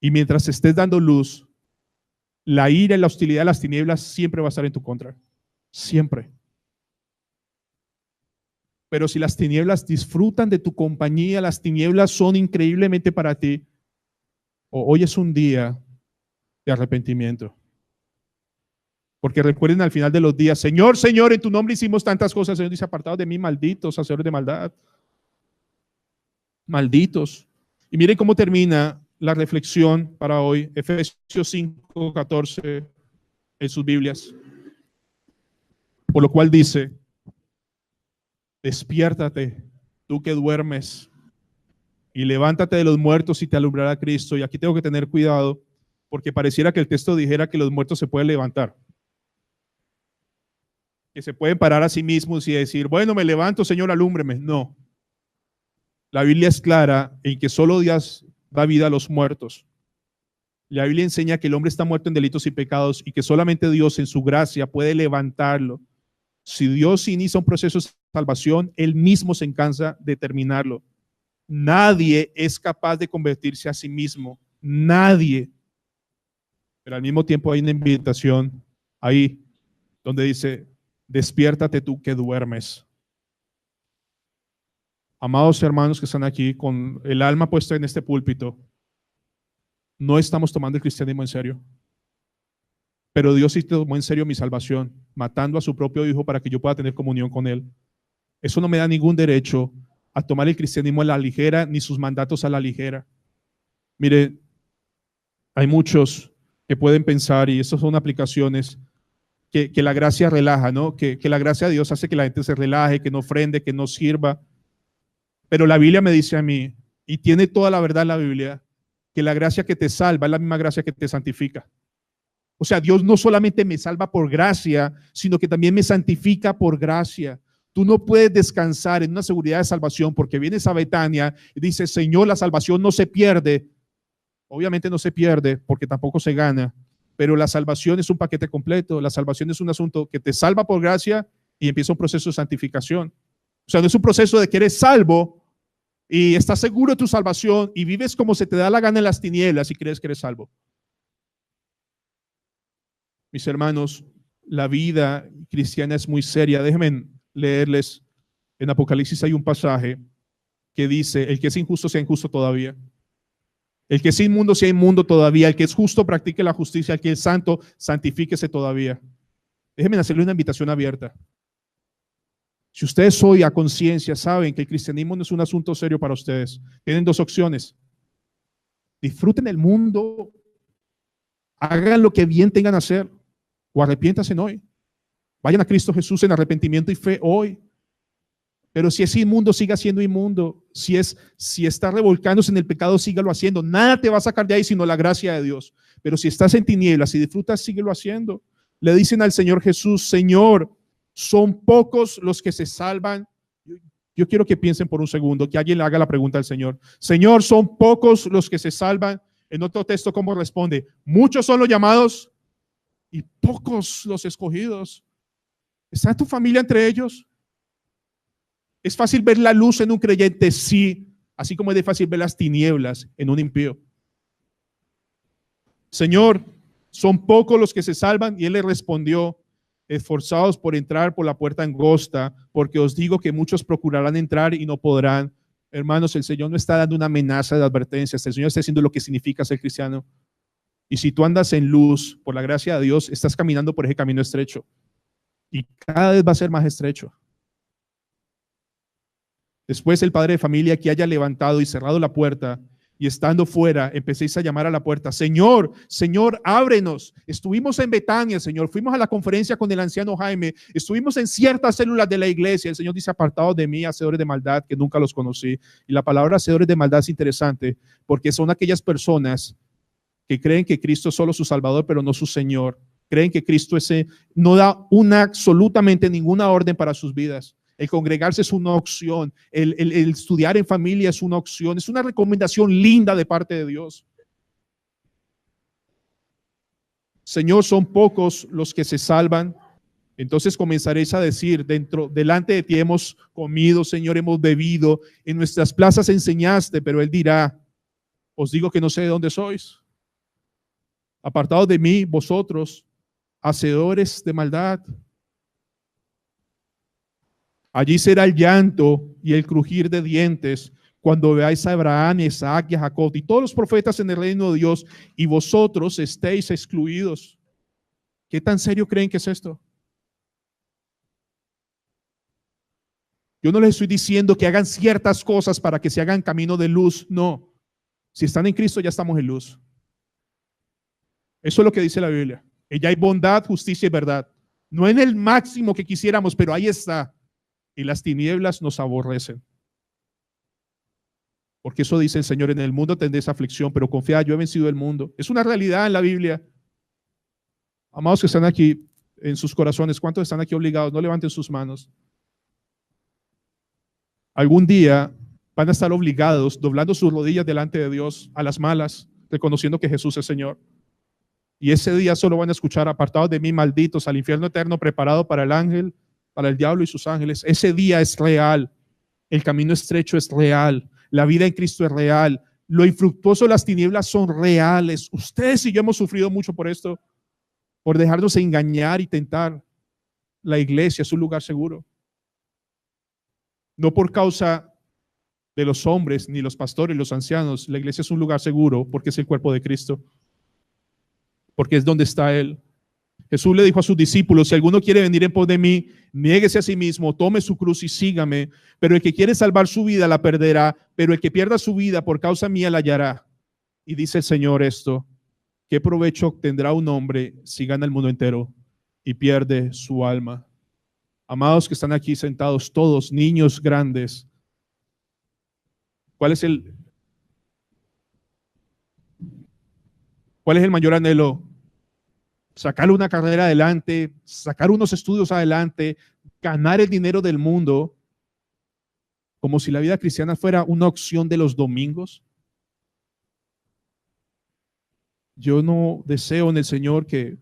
Y mientras estés dando luz, la ira y la hostilidad de las tinieblas siempre va a estar en tu contra. Siempre. Pero si las tinieblas disfrutan de tu compañía, las tinieblas son increíblemente para ti, hoy es un día de arrepentimiento. Porque recuerden al final de los días, Señor, Señor, en tu nombre hicimos tantas cosas. Señor dice, apartados de mí, malditos, hacedores de maldad. Malditos. Y miren cómo termina la reflexión para hoy. Efesios 5:14 en sus Biblias. Por lo cual dice, despiértate, tú que duermes, y levántate de los muertos y te alumbrará Cristo. Y aquí tengo que tener cuidado, porque pareciera que el texto dijera que los muertos se pueden levantar. Que se pueden parar a sí mismos y decir, bueno, me levanto, Señor, alúmbreme. No. La Biblia es clara en que solo Dios da vida a los muertos. La Biblia enseña que el hombre está muerto en delitos y pecados y que solamente Dios en su gracia puede levantarlo. Si Dios inicia un proceso de salvación, Él mismo se encarga de terminarlo. Nadie es capaz de convertirse a sí mismo. Nadie. Pero al mismo tiempo hay una invitación ahí donde dice, despiértate tú que duermes. Amados hermanos que están aquí con el alma puesta en este púlpito, no estamos tomando el cristianismo en serio. Pero Dios sí tomó en serio mi salvación, matando a su propio hijo para que yo pueda tener comunión con Él. Eso no me da ningún derecho a tomar el cristianismo a la ligera, ni sus mandatos a la ligera. Mire, hay muchos que pueden pensar, y estas son aplicaciones, que la gracia relaja, ¿no? Que la gracia de Dios hace que la gente se relaje, que no ofrende, que no sirva. Pero la Biblia me dice a mí, y tiene toda la verdad la Biblia, que la gracia que te salva es la misma gracia que te santifica. O sea, Dios no solamente me salva por gracia, sino que también me santifica por gracia. Tú no puedes descansar en una seguridad de salvación porque vienes a Betania y dices, Señor, la salvación no se pierde. Obviamente no se pierde porque tampoco se gana, pero la salvación es un paquete completo. La salvación es un asunto que te salva por gracia y empieza un proceso de santificación. O sea, no es un proceso de que eres salvo y estás seguro de tu salvación y vives como se te da la gana en las tinieblas y crees que eres salvo. Mis hermanos, la vida cristiana es muy seria. Déjenme leerles. En Apocalipsis hay un pasaje que dice, el que es injusto sea injusto todavía. El que es inmundo sea inmundo todavía. El que es justo practique la justicia. El que es santo santifíquese todavía. Déjenme hacerle una invitación abierta. Si ustedes hoy a conciencia saben que el cristianismo no es un asunto serio para ustedes, tienen 2 opciones. Disfruten el mundo, hagan lo que bien tengan a hacer, o arrepiéntanse hoy. Vayan a Cristo Jesús en arrepentimiento y fe hoy. Pero si es inmundo, siga siendo inmundo. Si está revolcándose en el pecado, sígalo haciendo. Nada te va a sacar de ahí sino la gracia de Dios. Pero si estás en tinieblas y disfrutas, síguelo haciendo. Le dicen al Señor Jesús: Señor, son pocos los que se salvan. Yo quiero que piensen por un segundo, que alguien le haga la pregunta al Señor. Señor, son pocos los que se salvan. En otro texto, ¿cómo responde? Muchos son los llamados y pocos los escogidos. ¿Está tu familia entre ellos? ¿Es fácil ver la luz en un creyente? Sí, así como es de fácil ver las tinieblas en un impío. Señor, son pocos los que se salvan. Y él le respondió: esforzados por entrar por la puerta angosta, porque os digo que muchos procurarán entrar y no podrán. Hermanos, el Señor no está dando una amenaza de advertencias. El Señor está diciendo lo que significa ser cristiano. Y si tú andas en luz, por la gracia de Dios, estás caminando por ese camino estrecho. Y cada vez va a ser más estrecho. Después el padre de familia que haya levantado y cerrado la puerta, y estando fuera, empecéis a llamar a la puerta: Señor, Señor, ábrenos. Estuvimos en Betania, Señor, fuimos a la conferencia con el anciano Jaime, estuvimos en ciertas células de la iglesia. El Señor dice: apartados de mí, hacedores de maldad, que nunca los conocí. Y la palabra hacedores de maldad es interesante, porque son aquellas personas que creen que Cristo es solo su Salvador, pero no su Señor. Creen que Cristo no da absolutamente ninguna orden para sus vidas. El congregarse es una opción, el estudiar en familia es una opción, es una recomendación linda de parte de Dios. Señor, son pocos los que se salvan. Entonces comenzaréis a decir: delante de ti hemos comido, Señor, hemos bebido, en nuestras plazas enseñaste. Pero él dirá: os digo que no sé de dónde sois. Apartados de mí, vosotros, hacedores de maldad. Allí será el llanto y el crujir de dientes cuando veáis a Abraham, Isaac y a Jacob y todos los profetas en el reino de Dios, y vosotros estéis excluidos. ¿Qué tan serio creen que es esto? Yo no les estoy diciendo que hagan ciertas cosas para que se hagan camino de luz. No. Si están en Cristo, ya estamos en luz. Eso es lo que dice la Biblia. Ella hay bondad, justicia y verdad. No en el máximo que quisiéramos, pero ahí está. Y las tinieblas nos aborrecen. Porque eso dice el Señor: en el mundo tendréis aflicción, pero confiad, yo he vencido el mundo. Es una realidad en la Biblia. Amados que están aquí en sus corazones, ¿cuántos están aquí obligados? No levanten sus manos. Algún día van a estar obligados, doblando sus rodillas delante de Dios a las malas, reconociendo que Jesús es Señor. Y ese día solo van a escuchar: apartados de mí, malditos, al infierno eterno preparado para el ángel, para el diablo y sus ángeles. Ese día es real. El camino estrecho es real. La vida en Cristo es real. Lo infructuoso de las tinieblas son reales. Ustedes y yo hemos sufrido mucho por esto, por dejarnos engañar y tentar. La iglesia es un lugar seguro. No por causa de los hombres, ni los pastores, los ancianos. La iglesia es un lugar seguro porque es el cuerpo de Cristo. Porque es donde está Él. Jesús le dijo a sus discípulos: si alguno quiere venir en pos de mí, niéguese a sí mismo, tome su cruz y sígame. Pero el que quiere salvar su vida la perderá, pero el que pierda su vida por causa mía la hallará. Y dice el Señor esto: ¿qué provecho tendrá un hombre si gana el mundo entero y pierde su alma? Amados que están aquí sentados, todos, niños, grandes, ¿cuál es el mayor anhelo? Sacar una carrera adelante, sacar unos estudios adelante, ganar el dinero del mundo, como si la vida cristiana fuera una opción de los domingos. Yo no deseo en el Señor que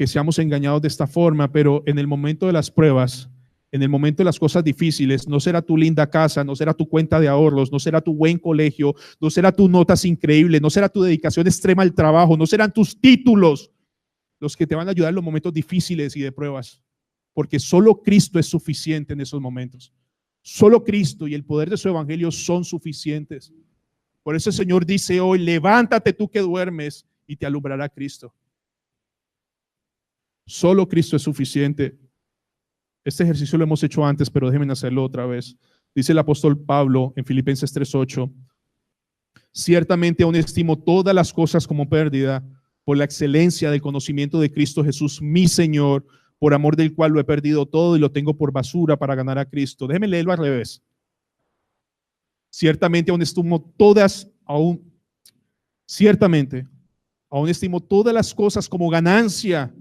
seamos engañados de esta forma, pero en el momento de las pruebas, en el momento de las cosas difíciles, no será tu linda casa, no será tu cuenta de ahorros, no será tu buen colegio, no será tus notas increíbles, no será tu dedicación extrema al trabajo, no serán tus títulos los que te van a ayudar en los momentos difíciles y de pruebas, porque solo Cristo es suficiente en esos momentos. Solo Cristo y el poder de su evangelio son suficientes. Por eso el Señor dice hoy: levántate tú que duermes y te alumbrará Cristo. Solo Cristo es suficiente. Este ejercicio lo hemos hecho antes, pero déjenme hacerlo otra vez. Dice el apóstol Pablo en Filipenses 3:8: ciertamente aún estimo todas las cosas como pérdida por la excelencia del conocimiento de Cristo Jesús, mi Señor, por amor del cual lo he perdido todo y lo tengo por basura para ganar a Cristo. Déjeme leerlo al revés. Ciertamente aún estimo todas las cosas como ganancia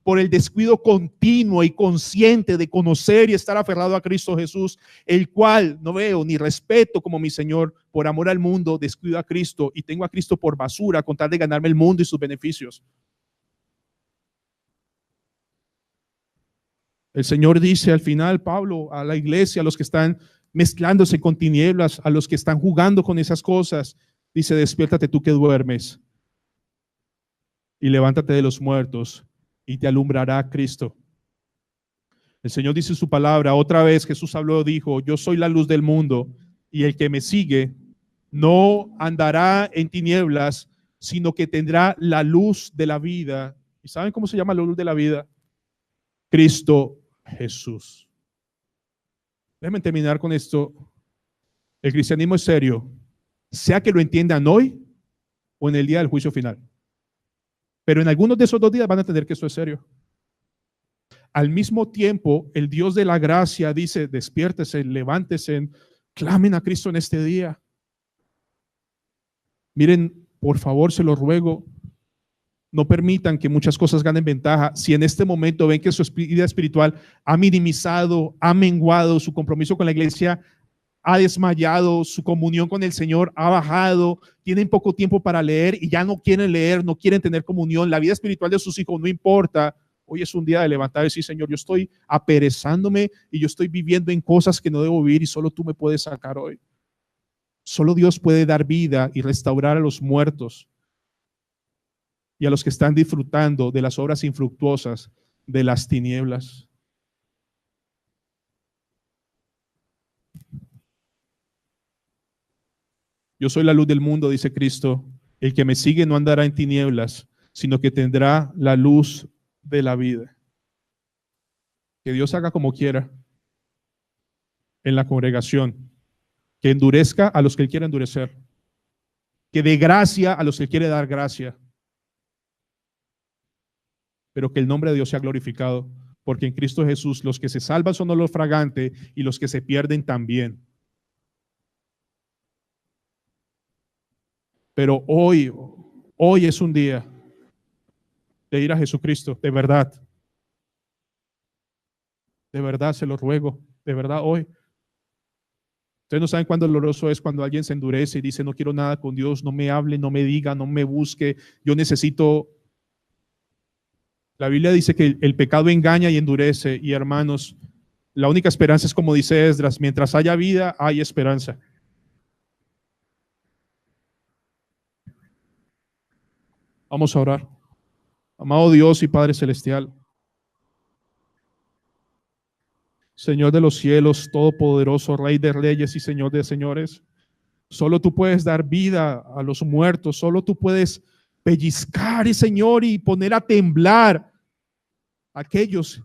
por el descuido continuo y consciente de conocer y estar aferrado a Cristo Jesús, el cual no veo ni respeto como mi Señor. Por amor al mundo descuido a Cristo y tengo a Cristo por basura con tal de ganarme el mundo y sus beneficios. El Señor dice al final, Pablo, a la iglesia, a los que están mezclándose con tinieblas, a los que están jugando con esas cosas, dice: despiértate tú que duermes y levántate de los muertos y te alumbrará Cristo. El Señor dice en su palabra, otra vez Jesús habló, dijo: yo soy la luz del mundo y el que me sigue no andará en tinieblas, sino que tendrá la luz de la vida. ¿Y saben cómo se llama la luz de la vida? Cristo Jesús. Déjenme terminar con esto. El cristianismo es serio, sea que lo entiendan hoy o en el día del juicio final. Pero en algunos de esos 2 días van a entender que esto es serio. Al mismo tiempo, el Dios de la gracia dice: despiértese, levántese, clamen a Cristo en este día. Miren, por favor, se lo ruego, no permitan que muchas cosas ganen ventaja. Si en este momento ven que su vida espiritual ha minimizado, ha menguado, su compromiso con la iglesia ha desmayado, su comunión con el Señor ha bajado, tienen poco tiempo para leer y ya no quieren leer, no quieren tener comunión, la vida espiritual de sus hijos no importa. Hoy es un día de levantar y decir: Señor, yo estoy aperezándome y yo estoy viviendo en cosas que no debo vivir y solo tú me puedes sacar hoy. Solo Dios puede dar vida y restaurar a los muertos y a los que están disfrutando de las obras infructuosas de las tinieblas. Yo soy la luz del mundo, dice Cristo. El que me sigue no andará en tinieblas, sino que tendrá la luz de la vida. Que Dios haga como quiera en la congregación, que endurezca a los que Él quiere endurecer, que dé gracia a los que quiere dar gracia, pero que el nombre de Dios sea glorificado, porque en Cristo Jesús los que se salvan son los fragantes y los que se pierden también. Pero hoy es un día de ir a Jesucristo, de verdad. De verdad, se lo ruego, de verdad hoy. Ustedes no saben cuán doloroso es cuando alguien se endurece y dice: no quiero nada con Dios, no me hable, no me diga, no me busque, yo necesito. La Biblia dice que el pecado engaña y endurece, y hermanos, la única esperanza es como dice Esdras: mientras haya vida, hay esperanza. Vamos a orar. Amado Dios y Padre Celestial, Señor de los cielos, todopoderoso, Rey de reyes y Señor de señores, solo tú puedes dar vida a los muertos, solo tú puedes pellizcar, Señor, y poner a temblar a aquellos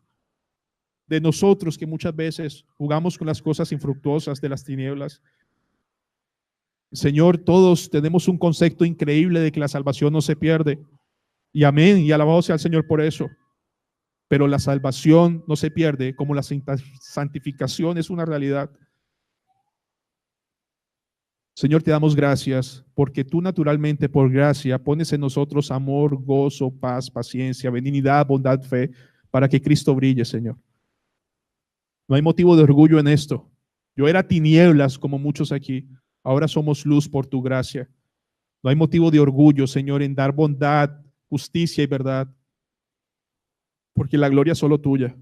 de nosotros que muchas veces jugamos con las cosas infructuosas de las tinieblas. Señor, todos tenemos un concepto increíble de que la salvación no se pierde. Y amén, y alabado sea el Señor por eso. Pero la salvación no se pierde, como la santificación es una realidad. Señor, te damos gracias porque tú naturalmente, por gracia, pones en nosotros amor, gozo, paz, paciencia, benignidad, bondad, fe, para que Cristo brille, Señor. No hay motivo de orgullo en esto. Yo era tinieblas como muchos aquí, ahora somos luz por tu gracia. No hay motivo de orgullo, Señor, en dar bondad, justicia y verdad, porque la gloria es solo tuya.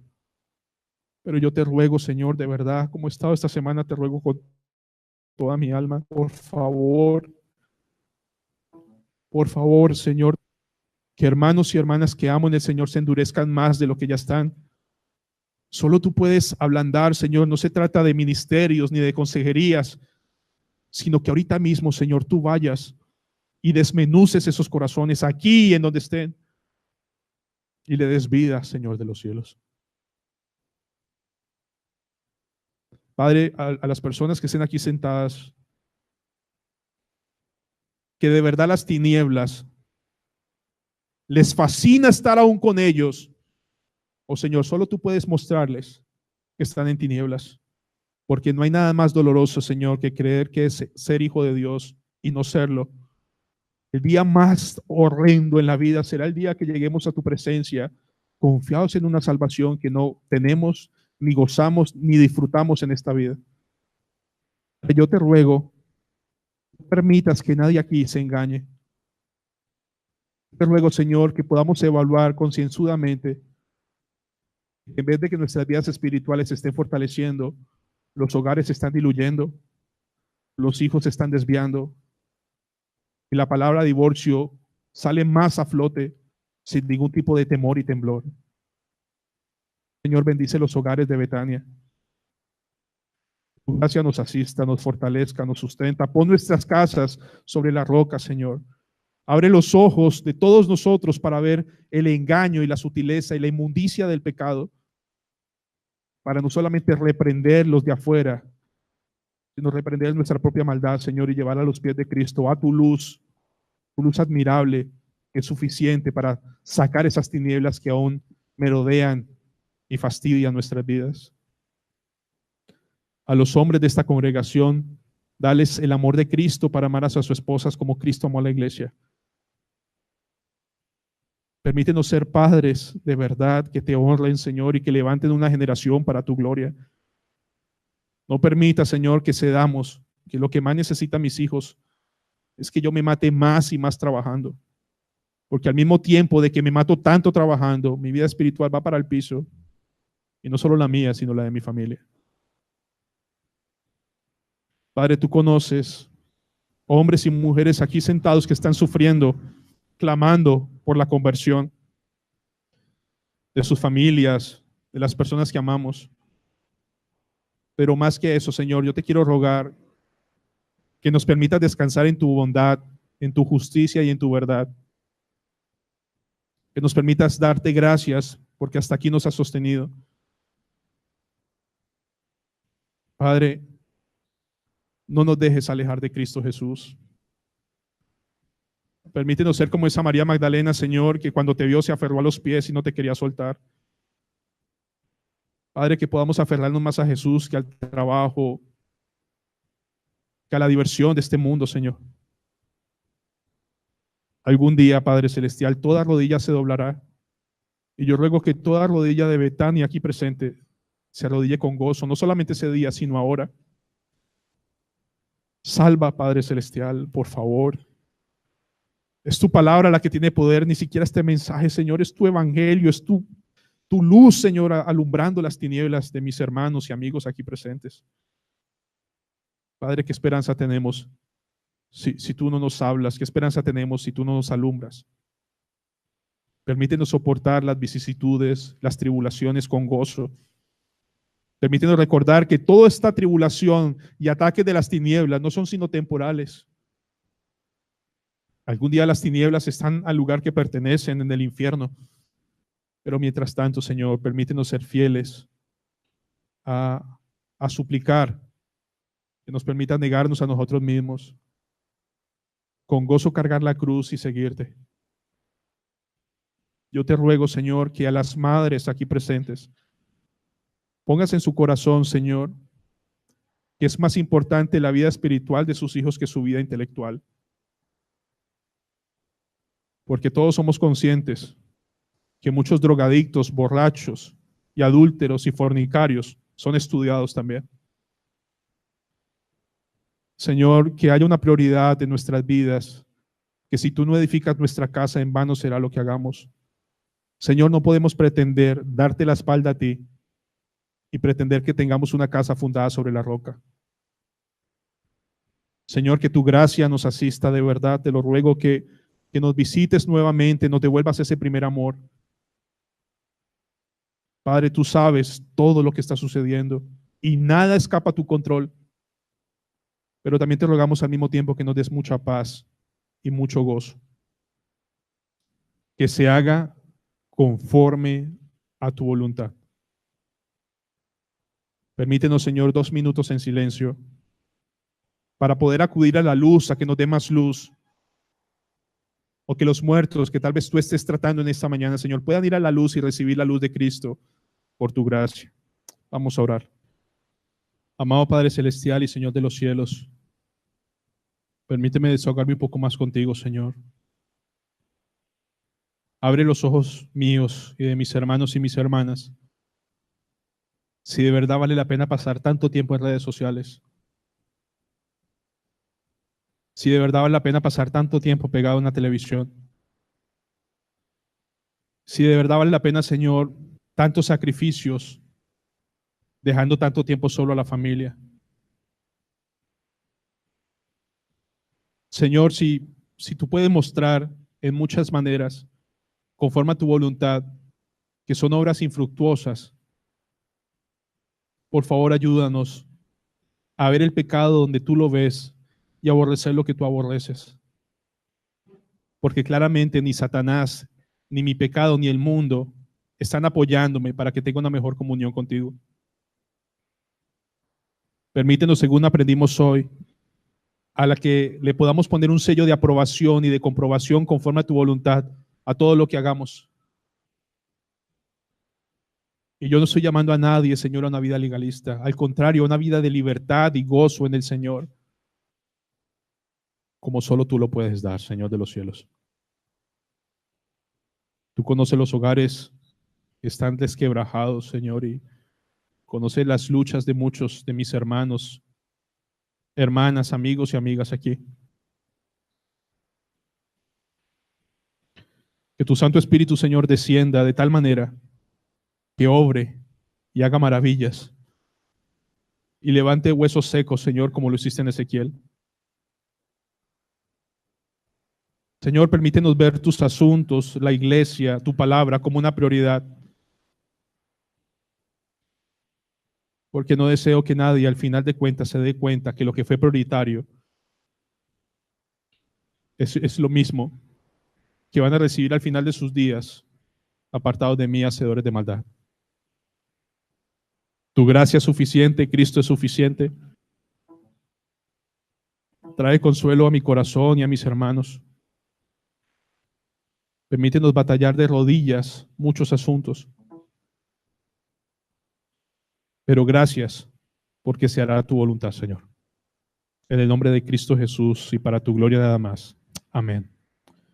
Pero yo te ruego, Señor, de verdad, como he estado esta semana, te ruego con toda mi alma, por favor, Señor, que hermanos y hermanas que amo en el Señor se endurezcan más de lo que ya están. Solo tú puedes ablandar, Señor. No se trata de ministerios ni de consejerías, sino que ahorita mismo, Señor, tú vayas y desmenuces esos corazones aquí en donde estén y le des vida, Señor de los cielos. Padre, a las personas que estén aquí sentadas, que de verdad las tinieblas les fascina estar aún con ellos, Oh Señor, solo tú puedes mostrarles que están en tinieblas, porque no hay nada más doloroso, Señor, que creer que es ser hijo de Dios y no serlo. El día más horrendo en la vida será el día que lleguemos a tu presencia, confiados en una salvación que no tenemos, ni gozamos, ni disfrutamos en esta vida. Yo te ruego, no permitas que nadie aquí se engañe. Te ruego, Señor, que podamos evaluar concienzudamente, en vez de que nuestras vidas espirituales se estén fortaleciendo, los hogares se están diluyendo, los hijos se están desviando, y la palabra divorcio sale más a flote sin ningún tipo de temor y temblor. Señor, bendice los hogares de Betania. Tu gracia nos asista, nos fortalezca, nos sustenta. Pon nuestras casas sobre la roca, Señor. Abre los ojos de todos nosotros para ver el engaño y la sutileza y la inmundicia del pecado, para no solamente reprender los de afuera, sino reprender nuestra propia maldad, Señor, y llevar a los pies de Cristo, a tu luz admirable, que es suficiente para sacar esas tinieblas que aún merodean y fastidian nuestras vidas. A los hombres de esta congregación, dales el amor de Cristo para amar a sus esposas como Cristo amó a la iglesia. Permítenos ser padres de verdad que te honren, Señor, y que levanten una generación para tu gloria. No permita, Señor, que cedamos, que lo que más necesitan mis hijos es que yo me mate más y más trabajando. Porque al mismo tiempo de que me mato tanto trabajando, mi vida espiritual va para el piso. Y no solo la mía, sino la de mi familia. Padre, tú conoces hombres y mujeres aquí sentados que están sufriendo, clamando por la conversión de sus familias, de las personas que amamos. Pero más que eso, Señor, yo te quiero rogar que nos permitas descansar en tu bondad, en tu justicia y en tu verdad. Que nos permitas darte gracias porque hasta aquí nos has sostenido. Padre, no nos dejes alejar de Cristo Jesús. Permítenos ser como esa María Magdalena, Señor, que cuando te vio se aferró a los pies y no te quería soltar. Padre, que podamos aferrarnos más a Jesús que al trabajo, que a la diversión de este mundo, Señor. Algún día, Padre Celestial, toda rodilla se doblará. Y yo ruego que toda rodilla de Betania aquí presente se arrodille con gozo, no solamente ese día, sino ahora. Salva, Padre Celestial, por favor. Es tu palabra la que tiene poder, ni siquiera este mensaje, Señor, es tu evangelio, es tu luz, Señor, alumbrando las tinieblas de mis hermanos y amigos aquí presentes. Padre, ¿qué esperanza tenemos si tú no nos hablas? ¿Qué esperanza tenemos si tú no nos alumbras? Permítenos soportar las vicisitudes, las tribulaciones con gozo. Permítenos recordar que toda esta tribulación y ataques de las tinieblas no son sino temporales. Algún día las tinieblas están al lugar que pertenecen en el infierno. Pero mientras tanto, Señor, permítenos ser fieles a suplicar que nos permita negarnos a nosotros mismos, con gozo cargar la cruz y seguirte. Yo te ruego, Señor, que a las madres aquí presentes pongas en su corazón, Señor, que es más importante la vida espiritual de sus hijos que su vida intelectual. Porque todos somos conscientes que muchos drogadictos, borrachos y adúlteros y fornicarios son estudiados también. Señor, que haya una prioridad en nuestras vidas, que si tú no edificas nuestra casa, en vano será lo que hagamos. Señor, no podemos pretender darte la espalda a ti y pretender que tengamos una casa fundada sobre la roca. Señor, que tu gracia nos asista de verdad. Te lo ruego que nos visites nuevamente, nos devuelvas ese primer amor. Padre, tú sabes todo lo que está sucediendo y nada escapa a tu control. Pero también te rogamos al mismo tiempo que nos des mucha paz y mucho gozo. Que se haga conforme a tu voluntad. Permítenos, Señor, 2 minutos en silencio para poder acudir a la luz, a que nos dé más luz, o que los muertos que tal vez tú estés tratando en esta mañana, Señor, puedan ir a la luz y recibir la luz de Cristo por tu gracia. Vamos a orar. Amado Padre Celestial y Señor de los cielos, permíteme desahogarme un poco más contigo, Señor. Abre los ojos míos y de mis hermanos y mis hermanas. Si de verdad vale la pena pasar tanto tiempo en redes sociales. Si de verdad vale la pena pasar tanto tiempo pegado a una televisión. Si de verdad vale la pena, Señor, tantos sacrificios, dejando tanto tiempo solo a la familia. Señor, si tú puedes mostrar en muchas maneras, conforme a tu voluntad, que son obras infructuosas, por favor ayúdanos a ver el pecado donde tú lo ves y aborrecer lo que tú aborreces. Porque claramente ni Satanás, ni mi pecado, ni el mundo están apoyándome para que tenga una mejor comunión contigo. Permítenos, según aprendimos hoy, a la que le podamos poner un sello de aprobación y de comprobación conforme a tu voluntad a todo lo que hagamos. Y yo no estoy llamando a nadie, Señor, a una vida legalista. Al contrario, a una vida de libertad y gozo en el Señor, como solo tú lo puedes dar, Señor de los cielos. Tú conoces los hogares que están desquebrajados, Señor, y conoces las luchas de muchos de mis hermanos, hermanas, amigos y amigas aquí. Que tu Santo Espíritu, Señor, descienda de tal manera que obre y haga maravillas y levante huesos secos, Señor, como lo hiciste en Ezequiel. Señor, permítenos ver tus asuntos, la iglesia, tu palabra como una prioridad. Porque no deseo que nadie al final de cuentas se dé cuenta que lo que fue prioritario es lo mismo que van a recibir al final de sus días, apartados de mí, hacedores de maldad. Tu gracia es suficiente, Cristo es suficiente. Trae consuelo a mi corazón y a mis hermanos. Permítenos batallar de rodillas muchos asuntos. Pero gracias porque se hará tu voluntad, Señor. En el nombre de Cristo Jesús y para tu gloria nada más. Amén.